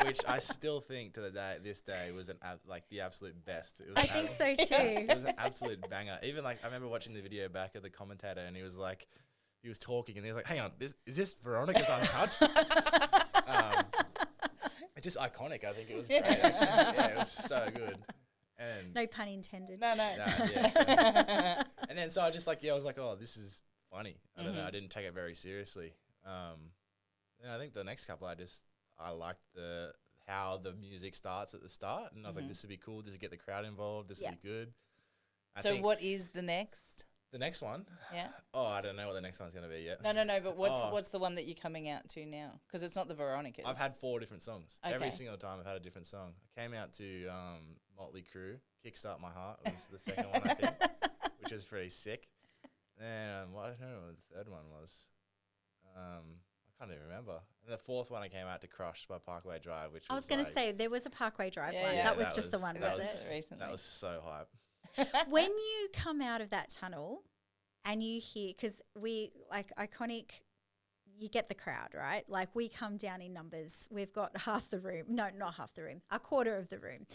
which I still think to this day was like the absolute best. It was I think so too. It was an absolute banger. Even like I remember watching the video back of the commentator, and he was talking, and he was like, "Hang on, is this Veronica's Untouched?" It's just iconic. I think it was great. Actually. Yeah, it was so good. And No pun intended. No. yeah, and then so I just I was like, oh, this is funny. I don't know. I didn't take it very seriously. Then I think the next couple, I liked how the music starts at the start, and I was like, this would be cool. This would get the crowd involved. This would be good. So what is the next? The next one? Yeah. Oh, I don't know what the next one's going to be yet. No. But what's the one that you're coming out to now? Because it's not the Veronicas. I've had 4 different songs. Okay. Every single time I've had a different song. I came out to Motley Crue, Kickstart My Heart was the second one, I think, which was pretty sick. And I don't know what the third one was. I can't even remember. And the fourth one I came out to Crush by Parkway Drive, which I was going to like, say there was a Parkway Drive Yeah, one. yeah. That was just the one, that was it? Recently. That was so hype. When you come out of that tunnel and you hear, because we iconic, you get the crowd, right? Like we come down in numbers. We've got half the room. No, not half the room. A quarter of the room.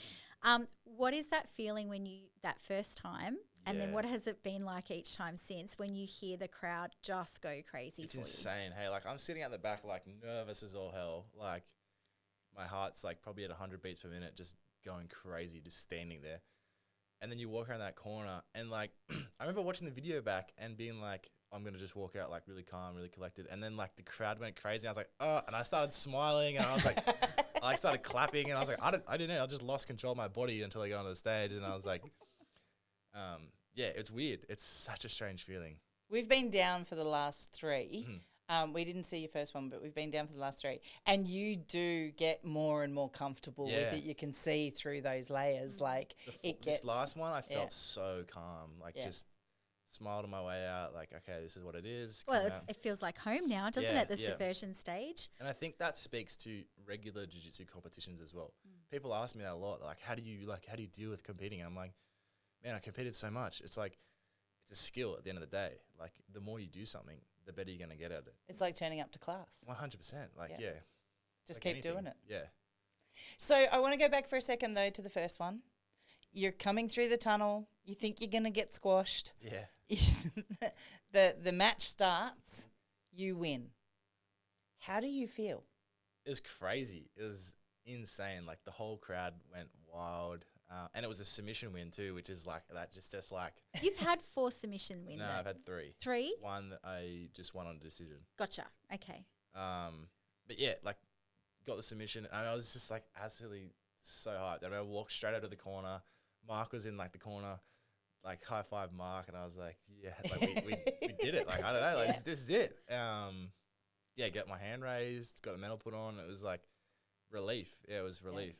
What is that feeling when that first time? And then Yeah. what has it been like each time since when you hear the crowd just go crazy It's for insane. Hey, like I'm sitting at the back, like nervous as all hell. Like my heart's like probably at 100 beats per minute, just going crazy, just standing there. And then you walk around that corner, and like I remember watching the video back and being like, I'm gonna just walk out like really calm, really collected. And then like the crowd went crazy. I was like, oh, and I started smiling, and I was like, I started clapping, and I was like, I didn't know. I just lost control of my body until I got on the stage, and I was like, yeah, it's weird. It's such a strange feeling. We've been down for the last 3. We didn't see your first one, but we've been down for the last 3. And you do get more and more comfortable with Yeah. it. You can see through those layers. Like This last one, I felt yeah. so calm. Like just smiled on my way out. Like, okay, this is what it is. Well, come out. it feels like home now, doesn't Yeah, it? The yeah. Subversion stage. And I think that speaks to regular jiu-jitsu competitions as well. People ask me that a lot. Like, how do you deal with competing? And I'm like, man, I competed so much. It's like, it's a skill at the end of the day. Like, the more you do something, the better you're going to get at it. it's like turning up to class. 100%. Like, Yeah. yeah. Just Like keep anything. doing it. Yeah. So I want to go back for a second, though, to the first one. You're coming through the tunnel. You think you're going to get squashed. Yeah. The match starts. You win. How do you feel? It was crazy. It was insane. Like, the whole crowd went wild. And it was a submission win too, which is like that. Just like You've had 4 submission wins. no, I've had 3. 3? One that I just won on a decision. Gotcha. Okay. But yeah, like got the submission, and I was just like absolutely so hyped. And I walked straight out of the corner. Mark was in like the corner, like high five Mark, and I was like, yeah, like we did it. Like, I don't know, like this is it. Yeah, got my hand raised, got the medal put on. It was like relief. Yeah, it was relief.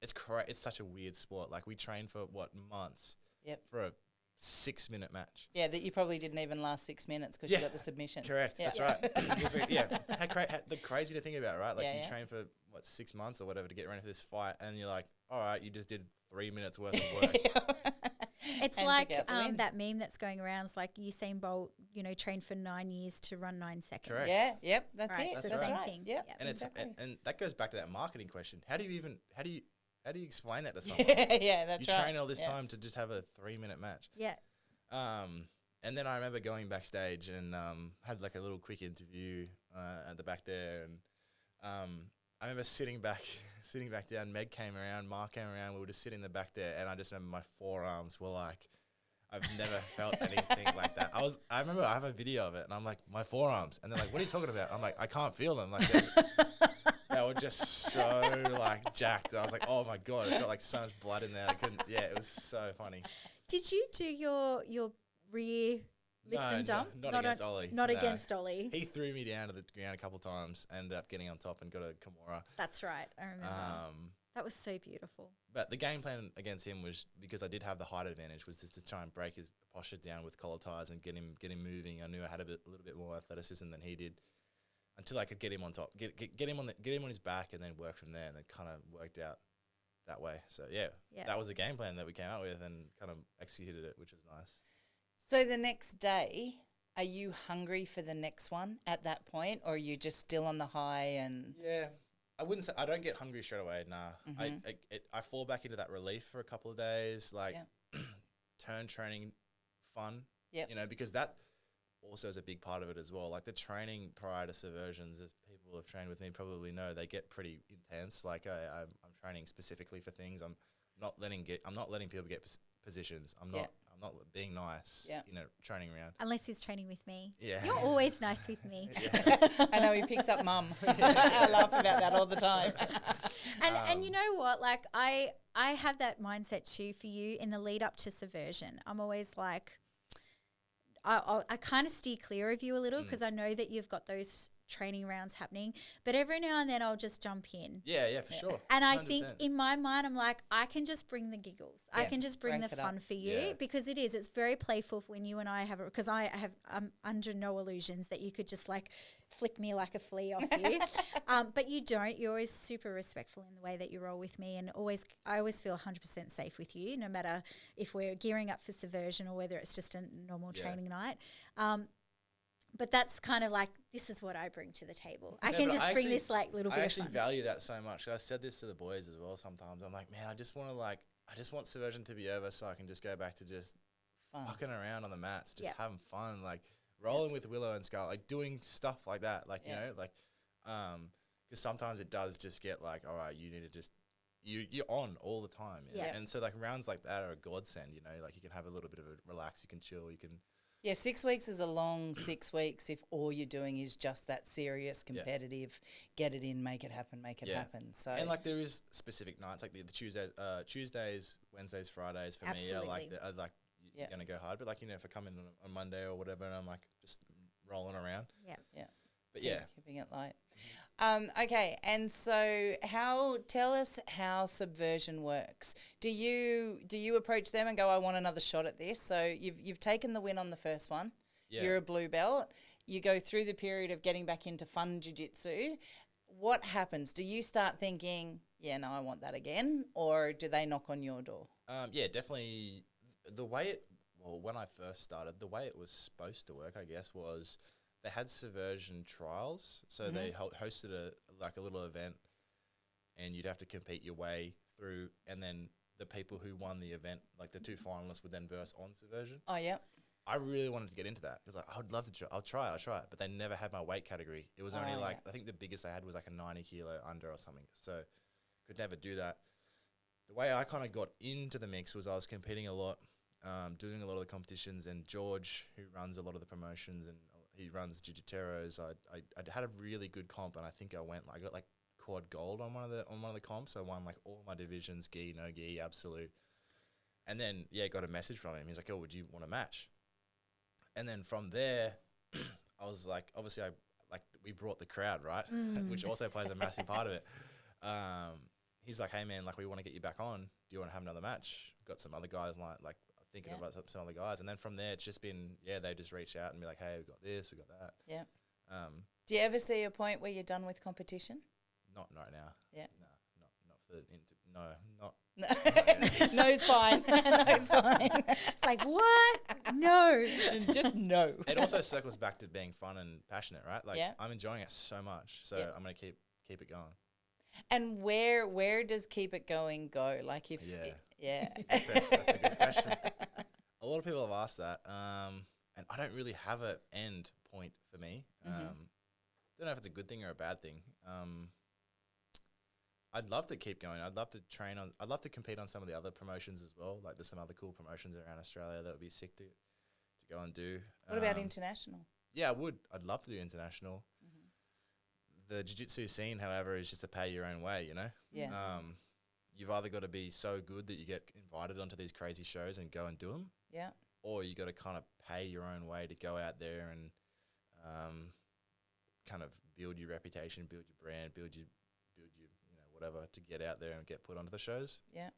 It's such a weird sport. Like we trained for months. Yep. For a 6-minute match. Yeah, that you probably didn't even last 6 minutes because you got the submission. Correct. That's right. It was like, the crazy to think about, right? Like you train for 6 months or whatever to get ready for this fight, and you're like, all right, you just did 3 minutes worth of work. It's like that meme that's going around. It's like Usain Bolt, trained for 9 years to run 9 seconds. Correct. Yeah. Yep. That's it. That's That's the right. same thing. Yep. And exactly. and that goes back to that marketing question. How do you explain that to someone? Yeah, that's you right. You train all this time to just have a 3-minute match. Yeah. And then I remember going backstage and had like a little quick interview at the back there, and I remember sitting back down. Meg came around, Mark came around. We were just sitting in the back there, and I just remember my forearms were like, I've never felt anything like that. I remember I have a video of it, and I'm like, my forearms, and they're like, what are you talking about? I'm like, I can't feel them. Like they were just so like jacked. And I was like, oh my god, I've got like so much blood in there. I couldn't. Yeah, it was so funny. Did you do your rear lift and dump? Not against Ollie. Not against Ollie. He threw me down to the ground a couple of times, ended up getting on top and got a Kimura. That's right. I remember. That was so beautiful. But the game plan against him was, because I did have the height advantage, was just to try and break his posture down with collar ties and get him moving. I knew I had a little bit more athleticism than he did, until I could get him on top, get him on his back, and then work from there. And it kind of worked out that way. So that was the game plan that we came out with, and kind of executed it, which was nice. So the next day, are you hungry for the next one at that point, or are you just still on the high? And I wouldn't say I don't get hungry straight away. Nah, I fall back into that relief for a couple of days, like turn training fun. Yeah, because that also is a big part of it as well. Like the training prior to Subversions, as people who have trained with me probably know, they get pretty intense. Like I'm training specifically for things. I'm not letting people get positions. I'm not being nice, training around. Unless he's training with me. Yeah. You're always nice with me. I know, he picks up mum. I laugh about that all the time. And you know what? Like I have that mindset too for you in the lead up to Subversion. I'm always like, I kind of steer clear of you a little because I know that you've got those training rounds happening, but every now and then I'll just jump in. Yeah, for sure. And I think in my mind, I'm like, I can just bring the giggles. I can just bring the fun for you because it's very playful when you and I have it, because I'm under no illusions that you could just like flick me like a flea off you. But you don't. You're always super respectful in the way that you roll with me, and I always feel 100% safe with you, no matter if we're gearing up for Subversion or whether it's just a normal training night. But that's kind of like, this is what I bring to the table. I can just bring this like little bit of fun. I actually value that so much. I said this to the boys as well sometimes. I'm like, man, I just want Subversion to be over so I can just go back to just fucking around on the mats, just having fun, like rolling with Willow and Scarlett, like doing stuff like that. Like, because sometimes it does just get like, all right, you need to just, you're on all the time. And so like rounds like that are a godsend, like you can have a little bit of a relax, you can chill, you can. Yeah, 6 weeks is a long 6 weeks if all you're doing is just that serious, competitive, get it in, make it happen. So and like there is specific nights, like the Tuesdays, Wednesdays, Fridays for me are like you're gonna go hard. But like if I come in on Monday or whatever, and I'm like just rolling around. Yeah. But keeping it light. Okay, and so tell us how Subversion works. Do you approach them and go, I want another shot at this? So you've taken the win on the first one. Yeah. You're a blue belt. You go through the period of getting back into fun jiu-jitsu. What happens? Do you start thinking, no, I want that again? Or do they knock on your door? Definitely. When I first started, the way it was supposed to work, I guess, was they had Subversion trials. So they hosted a little event, and you'd have to compete your way through, and then the people who won the event, like the two finalists, would then verse on Subversion. Oh, yeah. I really wanted to get into that because I would love to try. I'll try it. But they never had my weight category. It was only I think the biggest they had was like a 90 kilo under or something. So could never do that. The way I kind of got into the mix was I was competing a lot, doing a lot of the competitions, and George, who runs a lot of the promotions and he runs Jiu-Jiteros, I had a really good comp, and I think I got like quad gold on one of the comps. I won like all my divisions, gi, no gi, absolute. And then, got a message from him. He's like, oh, would you want a match? And then from there, I was like, obviously, we brought the crowd, right? Which also plays a massive part of it. He's like, hey, man, like, we want to get you back on. Do you want to have another match? Got some other guys, like thinking about some other guys. And then from there, it's just been, they just reach out and be like, hey, we got this, we got that. Yeah. Do you ever see a point where you're done with competition? Not right now. Yeah. Not No's fine. No's fine. It's like, what? No. Just no. It also circles back to being fun and passionate, right? Like, I'm enjoying it so much, so I'm going to keep it going. And where does keep it going go? Like if That's a good question. A lot of people have asked that, and I don't really have an end point for me. Don't know if it's a good thing or a bad thing. I'd love to keep going. I'd love to I'd love to compete on some of the other promotions as well. Like, there's some other cool promotions around Australia that would be sick to go and do. What about international? Yeah, I would. I'd love to do international. The jiu-jitsu scene, however, is just to pay your own way, you know? Yeah. You've either got to be so good that you get invited onto these crazy shows and go and do them. Yeah. Or you got to kind of pay your own way to go out there and kind of build your reputation, build your brand, build your whatever, to get out there and get put onto the shows. Yeah.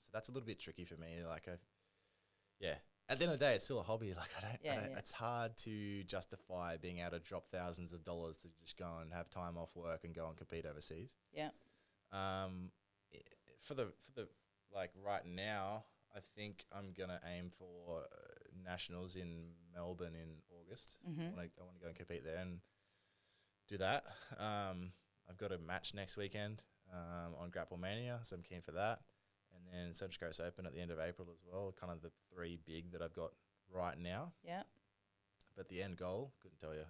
So that's a little bit tricky for me. Like, at the end of the day, it's still a hobby. Like, it's hard to justify being able to drop thousands of dollars to just go and have time off work and go and compete overseas. Yeah. For the like right now, I think I'm gonna aim for nationals in Melbourne in August. I want to go and compete there and do that. I've got a match next weekend on Grapple Mania, so I'm keen for that. And then Central Coast Open at the end of April as well, kind of the three big that I've got right now. Yeah. But the end goal, couldn't tell you.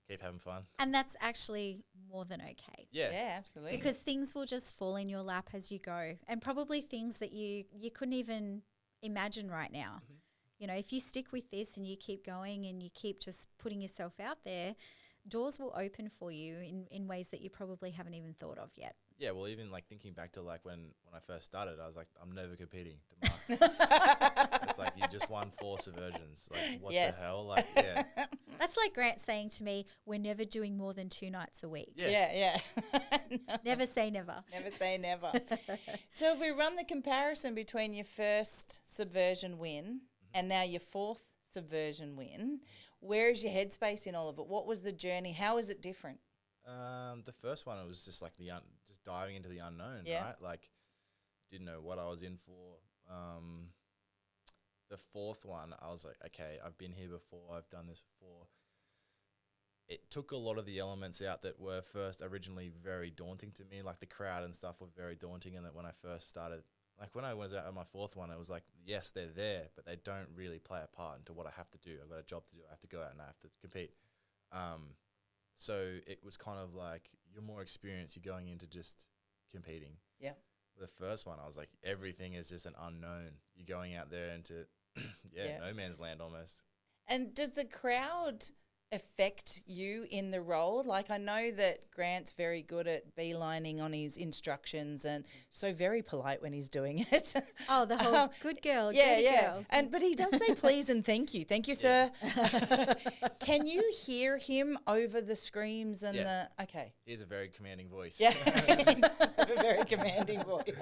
Keep having fun. And that's actually more than okay. Yeah, absolutely. Because things will just fall in your lap as you go. And probably things that you couldn't even imagine right now. You know, if you stick with this and you keep going and you keep just putting yourself out there, doors will open for you in ways that you probably haven't even thought of yet. Yeah, well, even like thinking back to like when I first started, I was like, I'm never competing tomorrow. It's like, you just won 4 subversions. Like, what the hell? Like, yeah. That's like Grant saying to me, we're never doing more than 2 nights a week. Yeah. No. Never say never. Never say never. So if we run the comparison between your first subversion win and now your 4th subversion win, where is your headspace in all of it? What was the journey? How is it different? The first one, it was just like just diving into the unknown, right? Like, didn't know what I was in for. The 4th one, I was like, okay, I've been here before. I've done this before. It took a lot of the elements out that were originally very daunting to me. Like, the crowd and stuff were very daunting. And that when I first started, like when I was out on my 4th one, it was like, yes, they're there, but they don't really play a part into what I have to do. I've got a job to do. I have to go out and I have to compete. So it was kind of like, you're more experienced. You're going into just competing. Yeah. The first one, I was like, everything is just an unknown. You're going out there into, no man's land almost. And does the crowd affect you in the role? Like, I know that Grant's very good at beelining on his instructions and so very polite when he's doing it. Oh, the whole good girl, girl. But he does say please and thank you. Thank you, sir. Can you hear him over the screams and the okay? He has a very commanding voice. Yeah. A very commanding voice.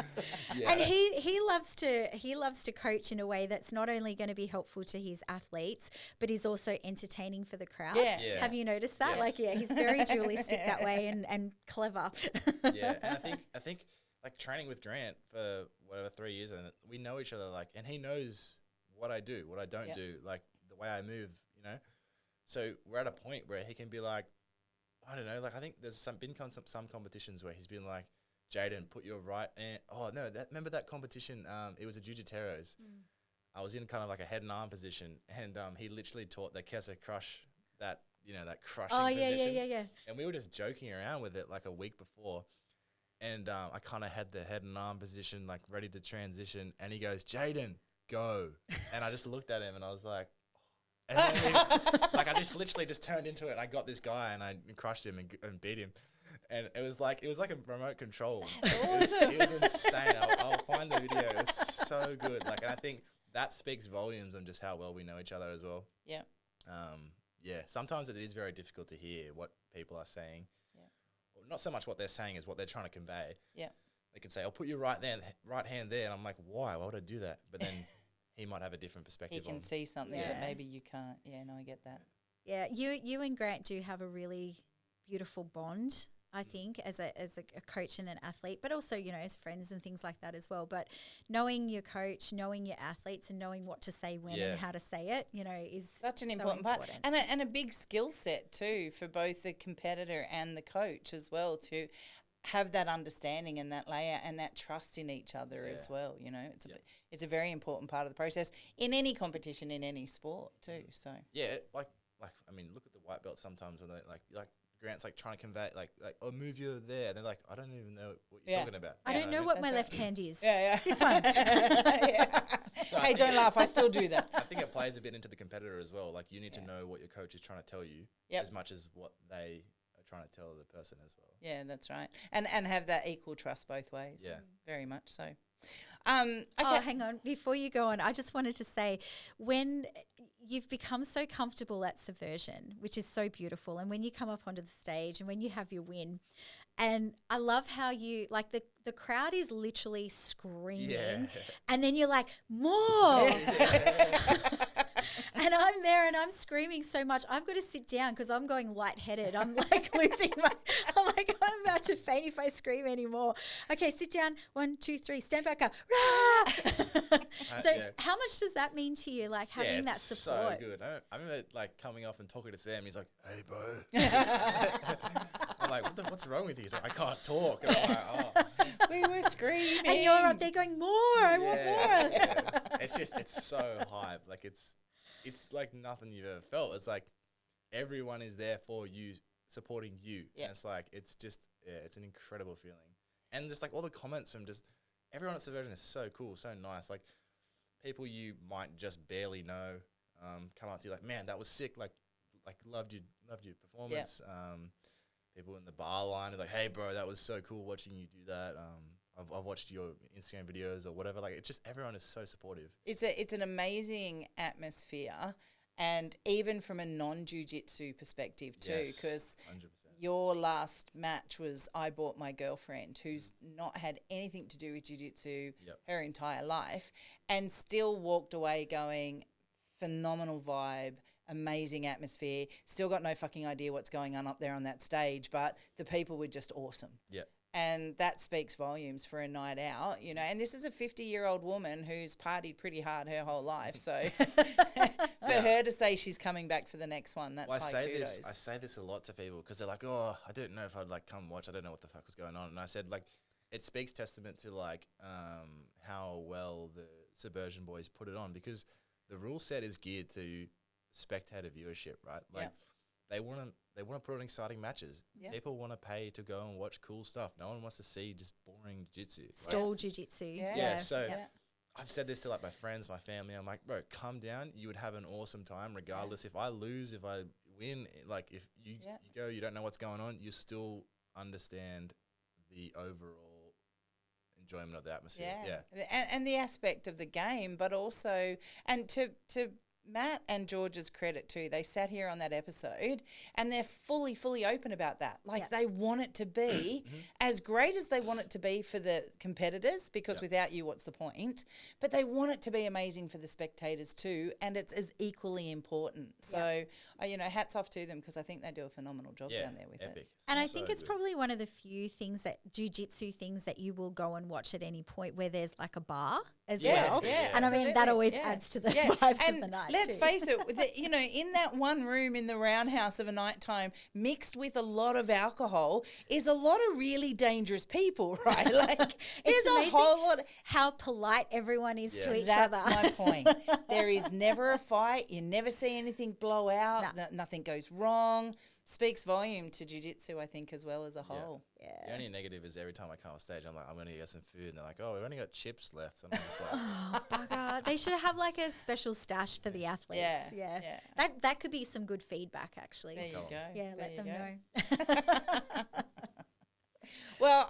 Yeah. And he loves to coach in a way that's not only going to be helpful to his athletes, but he's also entertaining for the crowd. Yeah. Have you noticed that? Yes. Like, he's very dualistic that way and clever. Yeah, and I think like training with Grant for whatever 3 years, and we know each other, like, and he knows what I do, what I don't do, like the way I move, you know. So we're at a point where he can be like, I don't know, like I think there's been some competitions where he's been like, Jayden, put your right hand. Oh no, remember that competition? It was a Jiu-Jitsu's. I was in kind of like a head and arm position, and he literally taught the Keza crush. That crushing position. Yeah. And we were just joking around with it like a week before. And I kind of had the head and arm position like ready to transition. And he goes, Jayden, go. And I just looked at him and I was like, and then like I just literally just turned into it. And I got this guy and I crushed him and beat him. and it was like a remote control. That's It was insane. I'll find the video. It was so good. Like, and I think that speaks volumes on just how well we know each other as well. Yeah. Yeah. Sometimes it is very difficult to hear what people are saying. Yeah. Well, not so much what they're saying as what they're trying to convey. Yeah. They can say, "I'll put your right hand there," and I'm like, "Why? Why would I do that?" But then he might have a different perspective. He can see something that maybe you can't. Yeah, no, I get that. Yeah, you and Grant do have a really beautiful bond, I think, as a coach and an athlete, but also, you know, as friends and things like that as well. But knowing your coach, knowing your athletes, and knowing what to say when and how to say it, you know, is such an so important part. And a big skill set too for both the competitor and the coach as well, to have that understanding and that layer and that trust in each other as well. You know, it's a very important part of the process in any competition, in any sport too. So like I mean, look at the white belt sometimes when they like Grant's like trying to convey like oh, move you there, and they're like, I don't even know what you're talking about. I don't know what my left hand is. Yeah. This one. So hey, don't laugh. I still do that. I think it plays a bit into the competitor as well. Like, you need to know what your coach is trying to tell you as much as what they are trying to tell the person as well. Yeah, that's right. And have that equal trust both ways. Yeah. Very much so. Okay. Oh, hang on. Before you go on, I just wanted to say, when you've become so comfortable at Subversion, which is so beautiful, and when you come up onto the stage and when you have your win, and I love how you, like, the crowd is literally screaming, and then you're like, more. And I'm there and I'm screaming so much. I've got to sit down because I'm going lightheaded. I'm like I'm about to faint if I scream anymore. Okay, sit down. 1, 2, 3. Stand back up. So how much does that mean to you, like having that support? So good. I remember like coming off and talking to Sam. He's like, "Hey, bro." I'm like, what's wrong with you? He's like, "I can't talk." And I'm like, "Oh." We were screaming. And you're up there going, more, I want more. Yeah. It's so hype. Like, it's like nothing you've ever felt. It's like everyone is there for you, supporting you. Yeah. And it's like, it's just, it's an incredible feeling. And just like all the comments from just everyone at Subversion is so cool, so nice. Like, people you might just barely know come up to you like, "Man, that was sick. Like loved your performance." Yeah. People in the bar line are like, "Hey, bro, that was so cool watching you do that. I've watched your Instagram videos," or whatever. Like, it's just, everyone is so supportive. It's an amazing atmosphere, and even from a non-jiu-jitsu perspective too, because your last match was, I bought my girlfriend who's not had anything to do with jiu-jitsu her entire life, and still walked away going, phenomenal vibe, amazing atmosphere, still got no fucking idea what's going on up there on that stage, but the people were just awesome. Yeah. And that speaks volumes for a night out, you know. And this is a 50-year-old woman who's partied pretty hard her whole life. So for her to say she's coming back for the next one, that's high kudos. I say this a lot to people because they're like, "Oh, I didn't know if I'd like come watch. I don't know what the fuck was going on." And I said, like, it speaks testament to like how well the Subversion boys put it on, because the rule set is geared to spectator viewership, right? Like, they want to put on exciting matches. Yeah. People want to pay to go and watch cool stuff. No one wants to see just boring jiu-jitsu. Stall jiu-jitsu. Yeah. So I've said this to like my friends, my family. I'm like, "Bro, come down. You would have an awesome time regardless. If I lose, if I win, like if you go, you don't know what's going on, you still understand the overall enjoyment of the atmosphere." Yeah. And the aspect of the game, but also, and to Matt and George's credit too, they sat here on that episode and they're fully open about that. Like, they want it to be as great as they want it to be for the competitors, because without you, what's the point? But they want it to be amazing for the spectators too, and it's as equally important. So, you know, hats off to them, because I think they do a phenomenal job down there with it. And I think it's probably one of the few things that jiu-jitsu things that you will go and watch at any point where there's like a bar as well. Yeah, and I mean, that always adds to the vibes of the night. Let's face it, you know, in that one room in the roundhouse of a nighttime, mixed with a lot of alcohol, is a lot of really dangerous people, right? Like, there's a whole lot of how polite everyone is to each other. That's my point. There is never a fight. You never see anything blow out. Nothing goes wrong. Speaks volume to jiu-jitsu, I think, as well as a whole. Yeah. The only negative is every time I come off stage, I'm like, "I'm going to get some food." And they're like, "Oh, we've only got chips left." And I'm just like, "Oh, bugger." They should have like a special stash for the athletes. Yeah. That could be some good feedback, actually. There you go. Yeah, let them know. Well,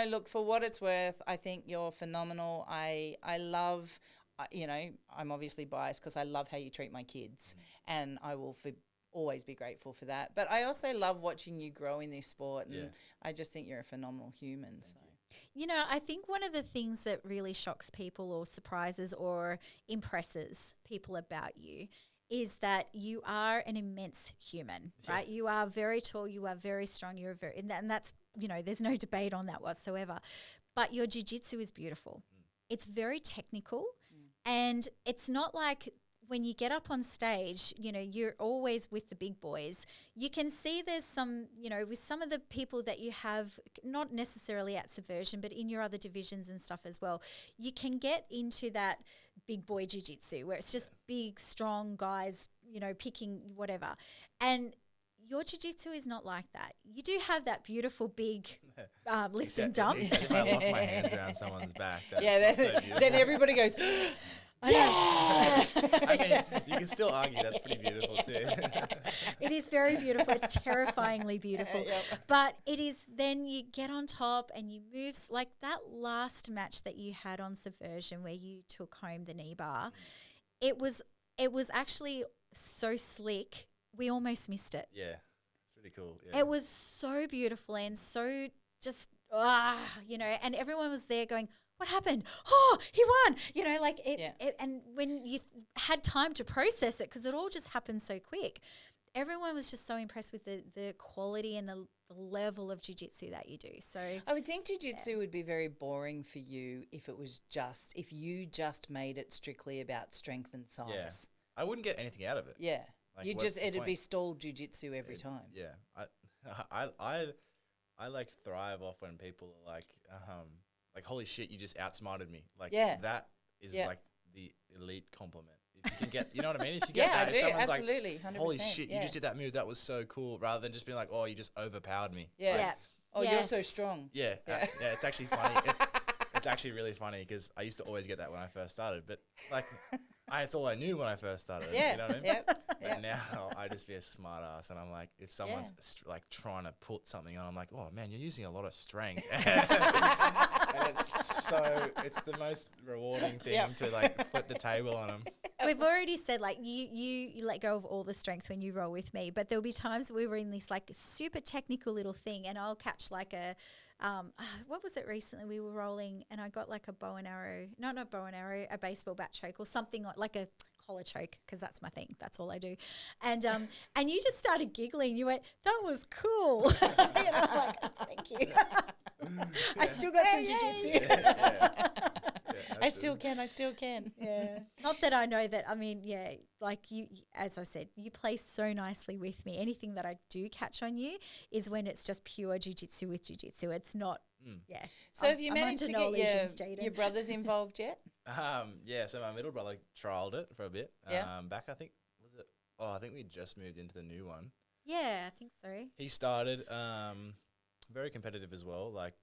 look, for what it's worth, I think you're phenomenal. I love, I'm obviously biased because I love how you treat my kids, and I will always be grateful for that. But I also love watching you grow in this sport, and I just think you're a phenomenal human. I think one of the things that really shocks people or surprises or impresses people about you is that you are an immense human, right? You are very tall, you are very strong, and that's, there's no debate on that whatsoever. But your jiu-jitsu is beautiful. It's very technical, and it's not like when you get up on stage, you're always with the big boys. You can see there's some, with some of the people that you have, not necessarily at Subversion, but in your other divisions and stuff as well, you can get into that big boy jiu-jitsu where it's just big, strong guys, picking whatever. And your jiu-jitsu is not like that. You do have that beautiful big lift and dump. Except if I lock my hands around someone's back, that's then everybody goes, Yeah. I mean, you can still argue that's pretty beautiful too. It is very beautiful. It's terrifyingly beautiful. But it is, then you get on top and you move, like that last match that you had on Subversion where you took home the knee bar. It was actually so slick. We almost missed it. Yeah, it's pretty cool. Yeah. It was so beautiful and so just, and everyone was there going, what happened? Oh, he won. And when you had time to process it, because it all just happened so quick, everyone was just so impressed with the quality and the level of jiu-jitsu that you do. So I would think jiu-jitsu would be very boring for you if you just made it strictly about strength and size. Yeah. I wouldn't get anything out of it. Yeah. Like, It'd be stalled jiu-jitsu every time. Yeah. I like thrive off when people are like holy shit, you just outsmarted me. Like that is like the elite compliment. If you can get, you know what I mean? If you get that, I do, if someone's absolutely, 100%. Holy shit, you just did that move, that was so cool, rather than just being like, oh, you just overpowered me. Yeah. yeah. Oh, you're so strong. Yeah. It's actually funny. It's actually really funny because I used to always get that when I first started, but like it's all I knew when I first started. Yeah. You know what I mean? Yep. But now I just be a smart ass, and I'm like, if someone's like trying to put something on, I'm like, oh man, you're using a lot of strength. And it's the most rewarding thing to like flip the table on them. We've already said like you let go of all the strength when you roll with me, but there'll be times we were in this like super technical little thing, and I'll catch like a what was it recently? We were rolling and I got like a bow and arrow, not a bow and arrow, a baseball bat choke or something like a collar choke, because that's my thing. That's all I do. And and you just started giggling. You went, that was cool. And I'm like, oh, thank you. I still got some jiu-jitsu. I still can. Yeah. Not that I know that, I mean, yeah, like you, as I said, you play so nicely with me. Anything that I do catch on you is when it's just pure jiu-jitsu with jiu-jitsu. It's not, So have you managed to get your brothers involved yet? So my middle brother trialed it for a bit. Back, I think, I think we just moved into the new one. Yeah, I think so. He started, very competitive as well, like,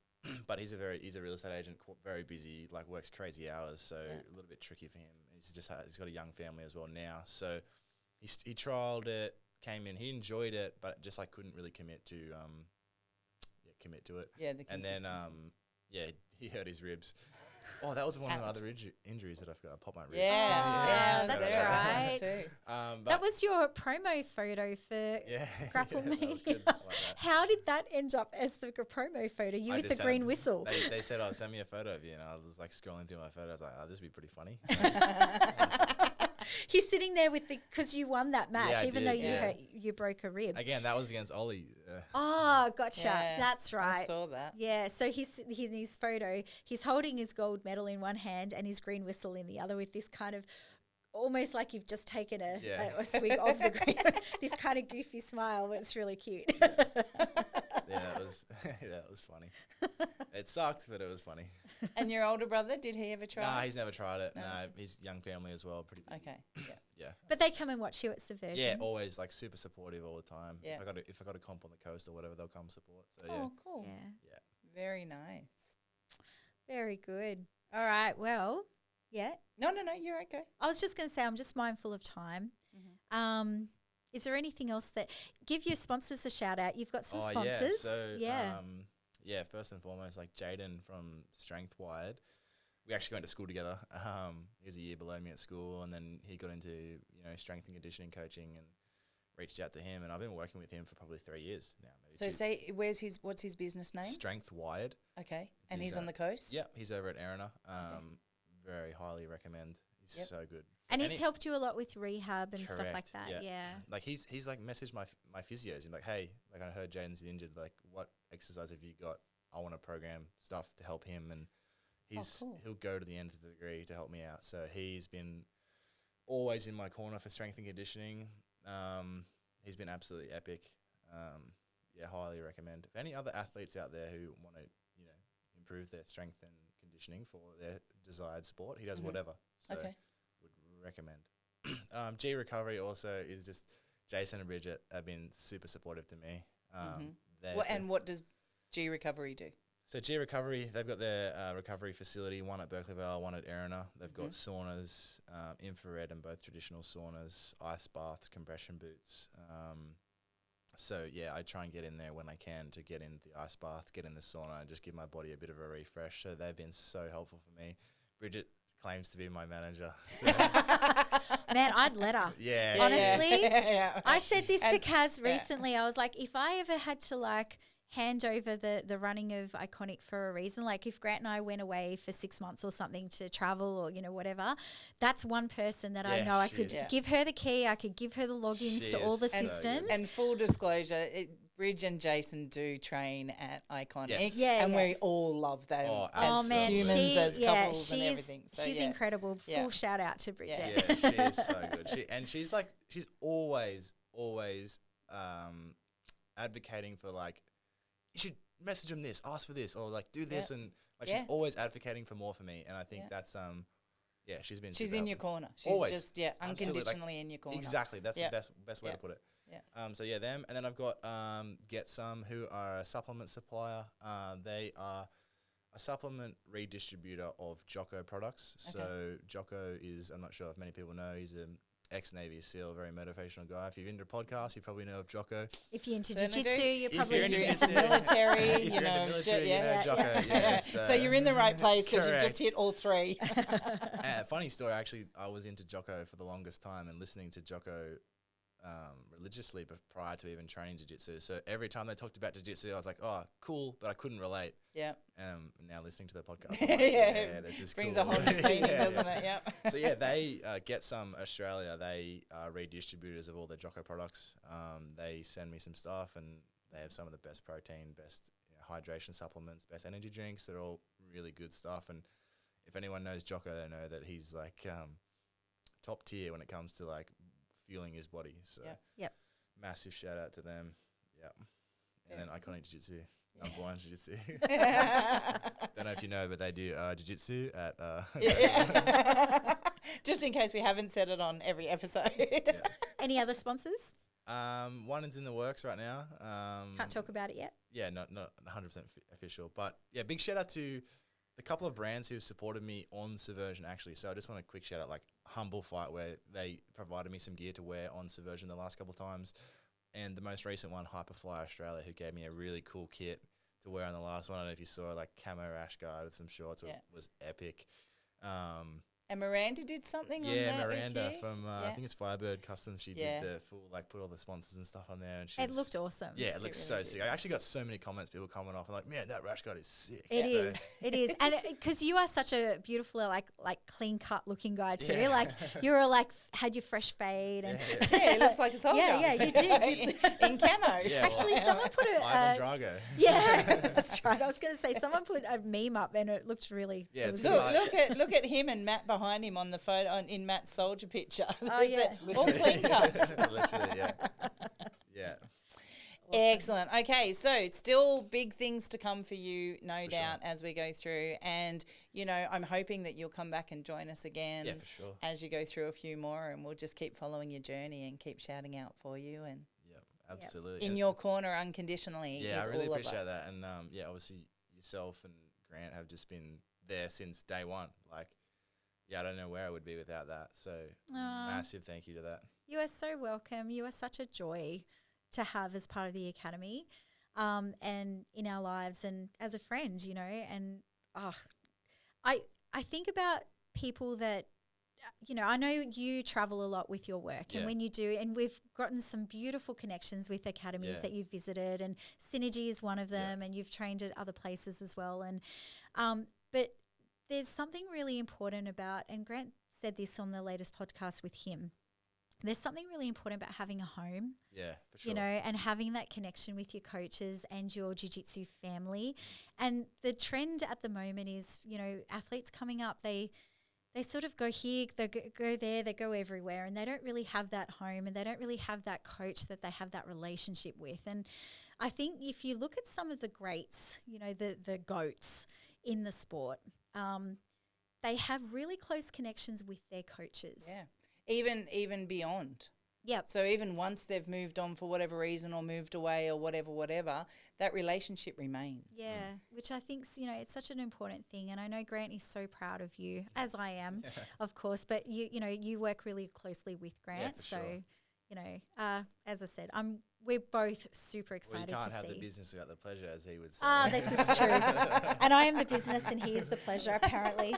but he's a real estate agent, very busy, like works crazy hours, so a little bit tricky for him. He's got a young family as well now, so he trialed it, came in, he enjoyed it, but just like couldn't really commit to it. Yeah, and then he hurt his ribs. Oh, that was one of the other injuries that I forgot. I popped my rib. Yeah, that's right. That was your promo photo for Grapple Me. That was good. I like that. How did that end up as the promo photo? You with the green whistle? They said, "Oh, send me a photo of you," and I was like scrolling through my photos. I was like, "Oh, this would be pretty funny." He's sitting there because you won that match, even though you broke a rib. Again, that was against Ollie. Oh, gotcha. Yeah, that's right. I saw that. Yeah, so he's in his photo. He's holding his gold medal in one hand and his green whistle in the other, with this kind of almost like you've just taken a swig of the green. This kind of goofy smile, but it's really cute. It was funny. It sucked, but it was funny. And your older brother, did he ever try? Nah, he's never tried it. No, he's young family as well. Pretty busy. Okay. Yeah. But they come and watch you at Subversion. Yeah, always like super supportive all the time. Yeah. If I got a comp on the coast or whatever, they'll come support. So Oh, cool. Yeah. Very nice. Very good. All right. Well, yeah. No, you're okay. I was just going to say, I'm just mindful of time. Mm-hmm. Is there anything else that give your sponsors a shout out? You've got some sponsors. first and foremost, like Jayden from Strength Wired, we actually went to school together. He was a year below me at school, and then he got into, strength and conditioning coaching, and reached out to him, and I've been working with him for probably 3 years now. Maybe So what's his business name? Strength Wired. Okay. It's And his, he's on the coast? Yeah, he's over at Erina. Very highly recommend. He's so good. And he's helped you a lot with rehab and stuff like that. Yeah. Like he's like messaged my physios. He's like, hey, like I heard Jayden's injured. Like, what exercise have you got? I want to program stuff to help him, and he'll go to the end of the degree to help me out. So he's been always in my corner for strength and conditioning. He's been absolutely epic. Highly recommend. If any other athletes out there who want to, improve their strength and conditioning for their desired sport, he does whatever. So would recommend. G Recovery also is just Jason and Bridget have been super supportive to me. What does G Recovery do? So G Recovery, they've got their recovery facility, one at Berkeley Vale, one at Erina. They've got saunas, infrared and both traditional saunas, ice baths, compression boots. I try and get in there when I can to get in the ice bath, get in the sauna, and just give my body a bit of a refresh. So they've been so helpful for me. Bridget claims to be my manager. So Man, I'd let her. yeah. Honestly, I said this to Kaz recently. I was like, if I ever had to hand over the running of Iconic for a reason, like if Grant and I went away for 6 months or something to travel or whatever, that's one person that I know I could give her the key, I could give her the logins to all the systems. And full disclosure, Bridge and Jason do train at Iconic, and we all love them as man, humans, as couples and everything. So she's incredible. Full shout out to Bridget. Yeah, she is so good. She's always advocating for you should message them this, ask for this, or do this, and she's always advocating for more for me, and I think that's she's been. She's in your corner. She's always. Just unconditionally in your corner. Exactly, that's the best way to put it. Yeah. Them, and then I've got Get Some, who are a supplement supplier. They are a supplement redistributor of Jocko products. Okay. So Jocko is, I'm not sure if many people know, he's an ex-Navy SEAL, very motivational guy. If you're into podcasts, you probably know of Jocko. If you're into jiu-jitsu, you're probably into military. If you're into military, you know Jocko. Yeah. So you're in the right place because you've just hit all three. Funny story, actually, I was into Jocko for the longest time and listening to Jocko religiously prior to even training jiu-jitsu. So every time they talked about jiu-jitsu, I was like, oh, cool, but I couldn't relate. Yeah. Now listening to the podcast, I'm like, this is brings cool. a whole new feeling, doesn't it? Yeah. So they Get Some Australia. They are redistributors of all the Jocko products. They send me some stuff, and they have some of the best protein, best hydration supplements, best energy drinks. They're all really good stuff. And if anyone knows Jocko, they know that he's top tier when it comes to fueling his body. So massive shout out to them. And then Iconic Jiu-Jitsu, number one Jiu-Jitsu. Don't know if you know, but they do Jiu-Jitsu at just in case we haven't said it on every episode. Any other sponsors? One is in the works right now. Can't talk about it yet. Yeah, not 100% official, but big shout out to the couple of brands who've supported me on Subversion, actually. So I just want a quick shout out, Humble Fight, where they provided me some gear to wear on Subversion the last couple of times. And the most recent one, Hyperfly Australia, who gave me a really cool kit to wear on the last one. I don't know if you saw, camo rash guard with some shorts. It was epic. And Miranda did something on that. Yeah, Miranda from, I think it's Firebird Customs. She did the full, put all the sponsors and stuff on there. And it looked awesome. Yeah, it looks really so sick. I actually got so many comments, people coming off, and man, that rash guard is sick. It is. And because you are such a beautiful, clean cut looking guy too. Yeah. You were had your fresh fade. And it looks like a soldier. Yeah, you did. In camo. Yeah, actually, someone put Ivan Drago. Yeah, that's right. I was going to say, someone put a meme up and it looked really. Yeah, look at him and Matt behind him on the photo in Matt's soldier picture. Oh yeah, all clean cuts. Literally, yeah. Awesome. Excellent. Okay, so still big things to come for you, no doubt, as we go through. And, I'm hoping that you'll come back and join us again as you go through a few more, and we'll just keep following your journey and keep shouting out for you. And absolutely. In your corner unconditionally. Yeah, I really appreciate that. And, obviously yourself and Grant have just been there since day one. I don't know where I would be without that. So massive thank you to that. You are so welcome. You are such a joy to have as part of the academy. and in our lives and as a friend, you know. And I think about people that, you know, I know you travel a lot with your work, and when you do, and we've gotten some beautiful connections with academies that you've visited, and Synergy is one of them, and you've trained at other places as well. And but there's something really important about, and Grant said this on the latest podcast with him, there's something really important about having a home. Yeah, for sure. You know, and having that connection with your coaches and your jiu-jitsu family. And the trend at the moment is, you know, athletes coming up, they sort of go here, they go there, they go everywhere, and they don't really have that home, and they don't really have that coach that they have that relationship with. And I think if you look at some of the greats, you know, the GOATs in the sport, they have really close connections with their coaches. Yeah. Even beyond. Yep. So even once they've moved on for whatever reason or moved away or whatever, that relationship remains. Yeah, which I think's, you know, it's such an important thing. And I know Grant is so proud of you, as I am, of course. But you know, you work really closely with Grant, so sure. you know, as I said, we're both super excited to see. Well, you can't have the business without the pleasure, as he would say. This is true. And I am the business, and he is the pleasure, apparently.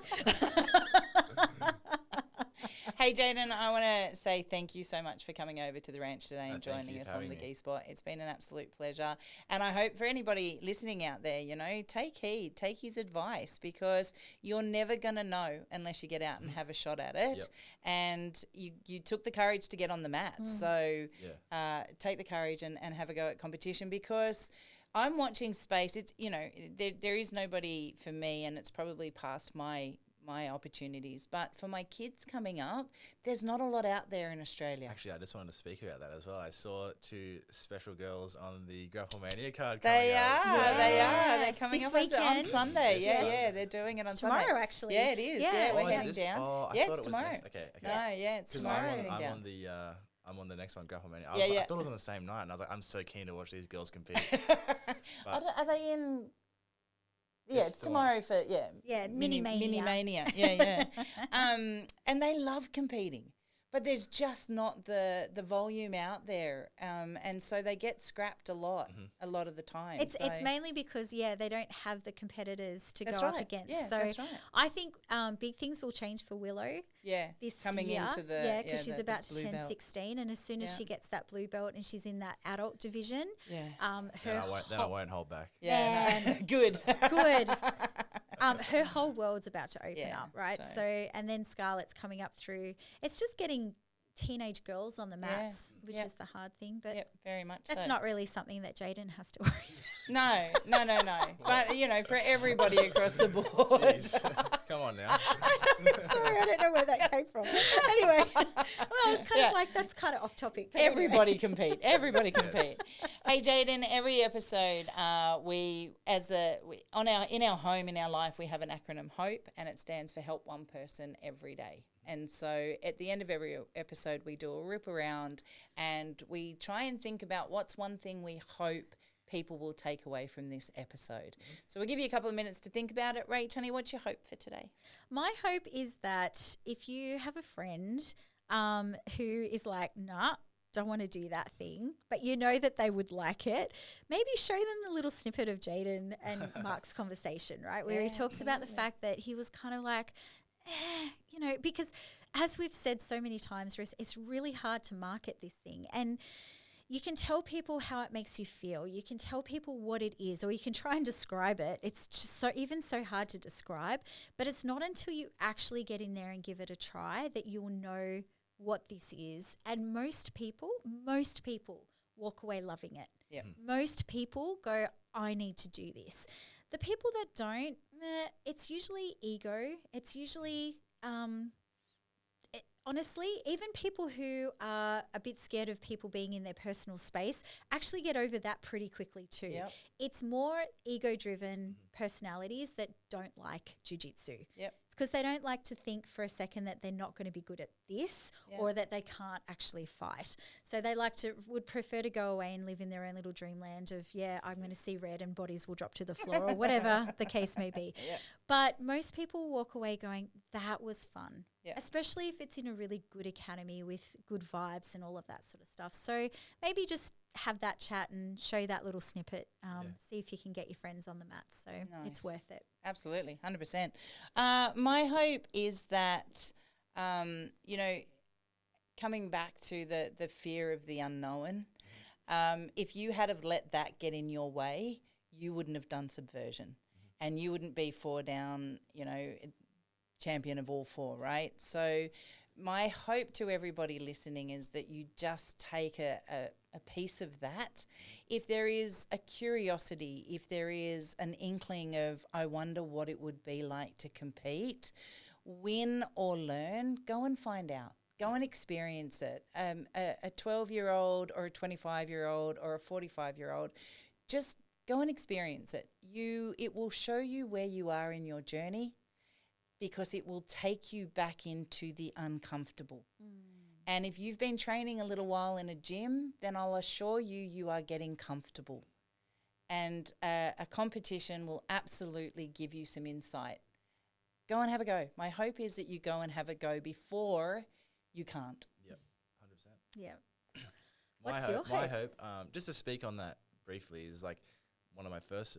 Hey, Jayden, I want to say thank you so much for coming over to the ranch today and joining us on the Gi Spot. It's been an absolute pleasure. And I hope for anybody listening out there, you know, take heed, take his advice, because you're never going to know unless you get out and have a shot at it. Yep. And you took the courage to get on the mat. So take the courage and have a go at competition, because I'm watching space. It's, you know, there is nobody for me, and it's probably past my opportunities, but for my kids coming up, there's not a lot out there in Australia. Actually, I just wanted to speak about that as well. I saw 2 special girls on the Grapple Mania card They coming up. are. They're coming this up weekend. on Sunday. Yes. Yeah, they're doing it on tomorrow, Sunday. actually. Yeah, it is. Yeah, we're heading down. Oh, I yeah, thought it's it was tomorrow. next. Okay. No, yeah, it's tomorrow. I'm on the next one, Grapple Mania. I thought it was on the same night, and I was like, I'm so keen to watch these girls compete. Are they in? Yeah, it's tomorrow for Mini Mania. Yeah. And they love competing, but there's just not the volume out there, and so they get scrapped a lot of the time. It's mainly because they don't have the competitors to go up against. Yeah, so that's right. I think big things will change for Willow. Yeah, this coming year. Into the because she's about to turn belt. 16, and as soon as she gets that blue belt and she's in that adult division, then I won't hold back. Yeah, no. Good. Her whole world's about to open up, right? So and then Scarlett's coming up through. It's just getting teenage girls on the mats, which is the hard thing. But very much. That's so. not really something that Jayden has to worry about. No. But you know, for everybody across the board. Jeez. Come on now. Sorry, I don't know where that came from. Anyway, well, it's kind of like that's kind of off topic. But everybody compete. Everybody compete. Hey, Jayden, every episode, in our home, in our life, we have an acronym HOPE, and it stands for Help One Person Every Day. And so at the end of every episode, we do a rip around and we try and think about what's one thing we hope people will take away from this episode. So we'll give you a couple of minutes to think about it. Rach, honey, what's your hope for today? My hope is that if you have a friend who is like, nah, don't want to do that thing, but you know that they would like it, maybe show them the little snippet of Jayden and Mark's conversation, right, where he talks about the fact that he was kind of like, you know, because as we've said so many times, it's really hard to market this thing. And you can tell people how it makes you feel. You can tell people what it is, or you can try and describe it. It's just so hard to describe. But it's not until you actually get in there and give it a try that you'll know what this is. And most people walk away loving it. Yeah. Most people go, I need to do this. The people that don't, it's usually ego. It's usually, honestly, even people who are a bit scared of people being in their personal space actually get over that pretty quickly too. Yep. It's more ego-driven personalities that don't like jiu-jitsu. Yep. Because they don't like to think for a second that they're not going to be good at this or that they can't actually fight. So they would prefer to go away and live in their own little dreamland of, I'm going to see red and bodies will drop to the floor or whatever the case may be. Yep. But most people walk away going, that was fun, especially if it's in a really good academy with good vibes and all of that sort of stuff. So maybe just have that chat and show that little snippet. See if you can get your friends on the mat. So it's worth it. Absolutely, 100%. My hope is that, coming back to the fear of the unknown, if you had have let that get in your way, you wouldn't have done Subversion, and you wouldn't be 4 down, champion of all 4, right? So my hope to everybody listening is that you just take a piece of that. If there is a curiosity, if there is an inkling of, I wonder what it would be like to compete, win or learn, go and find out. Go and experience it. A 12-year-old or a 25-year-old or a 45-year-old, just go and experience it. It will show you where you are in your journey, because it will take you back into the uncomfortable. And if you've been training a little while in a gym, then I'll assure you, you are getting comfortable. And a competition will absolutely give you some insight. Go and have a go. My hope is that you go and have a go before you can't. Yep, 100%. Yeah. My hope, just to speak on that briefly, is like when the first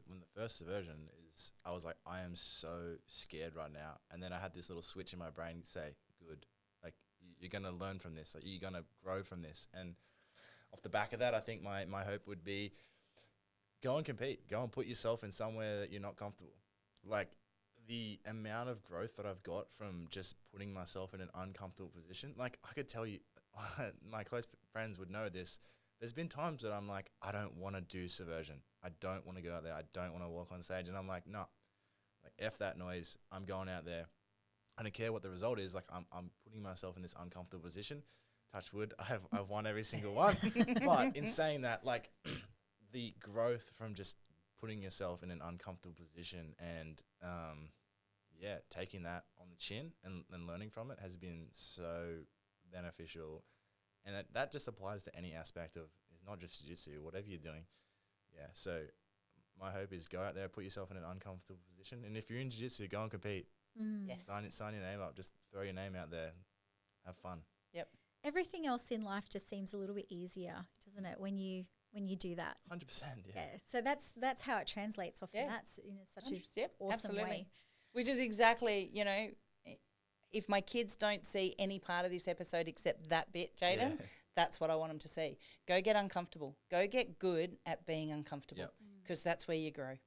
Subversion is, I was like, I am so scared right now. And then I had this little switch in my brain say, good, like you're going to learn from this, like you're going to grow from this. And off the back of that, I think my hope would be go and compete, go and put yourself in somewhere that you're not comfortable. Like the amount of growth that I've got from just putting myself in an uncomfortable position, like I could tell you, my close friends would know this. There's been times that I'm like, I don't want to do Subversion. I don't want to go out there. I don't want to walk on stage. And I'm like, no, like F that noise. I'm going out there. I don't care what the result is. Like I'm putting myself in this uncomfortable position. Touch wood. I've won every single one. But in saying that, like the growth from just putting yourself in an uncomfortable position and, taking that on the chin and learning from it has been so beneficial. And that just applies to any aspect of, it's not just jiu-jitsu, whatever you're doing. Yeah, so my hope is go out there, put yourself in an uncomfortable position. And if you're in jiu-jitsu, go and compete. Yes. Sign your name up. Just throw your name out there. Have fun. Yep. Everything else in life just seems a little bit easier, doesn't it, when you do that? 100%, yeah. So that's how it translates off the mats in such an awesome absolutely. way. Which is exactly, if my kids don't see any part of this episode except that bit, Jayden, that's what I want them to see. Go get uncomfortable. Go get good at being uncomfortable, because that's where you grow.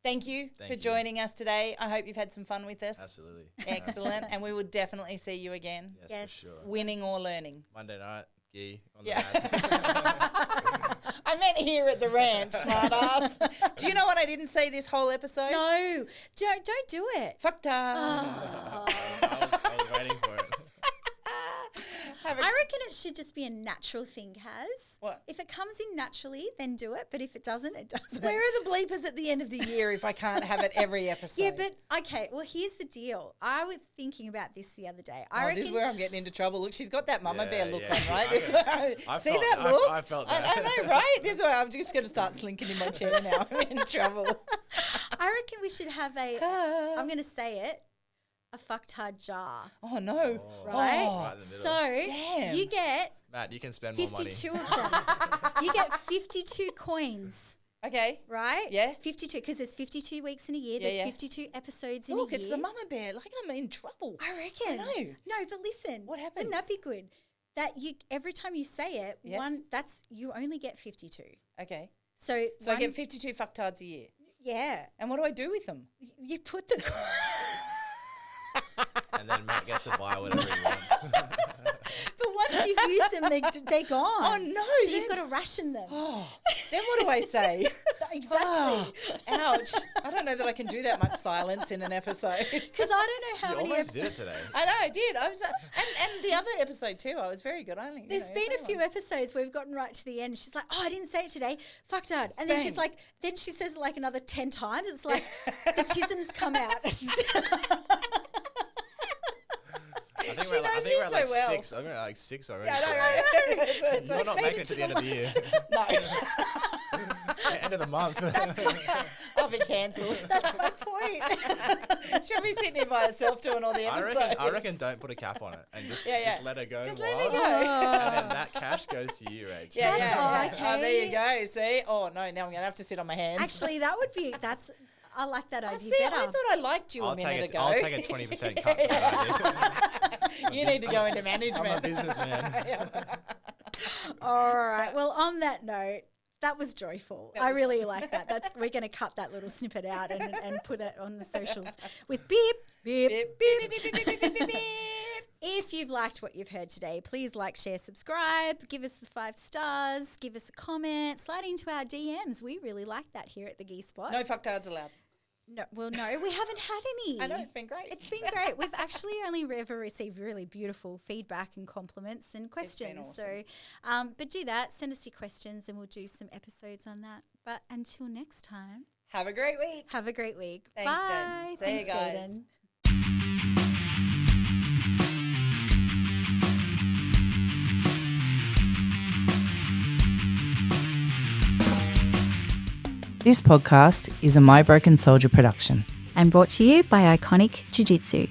Thank you for joining us today. I hope you've had some fun with us. Absolutely. Excellent. And we will definitely see you again. Yes, for sure. Winning or learning. Monday night, gi on the mat. I meant here at the ranch, smartass. Do you know what I didn't say this whole episode? No, don't do it. Fuck that. I was waiting for it. I reckon it should just be a natural thing, Kaz. What? If it comes in naturally, then do it. But if it doesn't, it doesn't. Where are the bleepers at the end of the year if I can't have it every episode? Yeah, but okay. Well, here's the deal. I was thinking about this the other day. I reckon this is where I'm getting into trouble. Look, she's got that mama bear look on, right? I See felt that look? I felt that. I know, right? This is why I'm just going to start slinking in my chair now. I'm in trouble. I reckon we should have I'm going to say it, a fucked hard jar. Oh, no. Right? Right in the middle. So Damn. you get Matt, you can spend more money. 52 of them. You get 52 coins. Okay. Right? Yeah. 52, because there's 52 weeks in a year. Yeah, There's yeah. 52 episodes in Look, a year. it's the mama bear. Like, I'm in trouble. I reckon. I know. No, but listen. What Wouldn't that happens? be good? That you every time you say it, Yes. you only get 52. Okay. So I get 52 fucktards a year. yeah. And what do I do with them? You put the And then Matt gets to buy whatever he wants. but once you've used them, they're gone. Oh, no. So you've got to ration them. Oh, then what do I say? Exactly. Oh, ouch. I don't know that I can do that much silence in an episode. Because I don't know how You many. almost did it today. I know, I did. I was, and the other episode too, I was very good. There's been a few episodes where we've gotten right to the end. She's like, "Oh, I didn't say it today. Fucked hard." And then Bang. she's like, then she says it like another 10 times. It's like the tisms come out. I think She we're knows like me so well. 6. I think we're like 6 already. Yeah, I know, right? You'll not make it to the end of the year. No. End of the month. I'll be cancelled. That's my point. She'll be sitting here by herself doing all the episodes. I reckon don't put a cap on it and just let her go. Just wild. let her go. And then that cash goes to you, Rach. Yeah. Okay. Oh, there you go. See? Oh, no, now I'm going to have to sit on my hands. Actually, I like that idea See, better. I thought I liked you a minute ago. I'll take a 20% cut. For that idea. You need to go into management. I'm a businessman. All right. Well, on that note, that was joyful. I really like that. We're going to cut that little snippet out and put it on the socials with beep, beep, beep, beep, beep, beep, beep, beep, beep, beep. If you've liked what you've heard today, please like, share, subscribe, give us the 5 stars, give us a comment, slide into our DMs. We really like that here at the Gi Spot. No fucktards allowed. No, we haven't had any. I know, it's been great. It's been great. We've actually only ever received really beautiful feedback and compliments and questions. It's been So, awesome. but do that. Send us your questions and we'll do some episodes on that. But until next time, Have a great week. have a great week. Thanks, Bye. Jayden. See you guys. Jayden. This podcast is a My Broken Soldier production. And brought to you by Iconic Jiu Jitsu.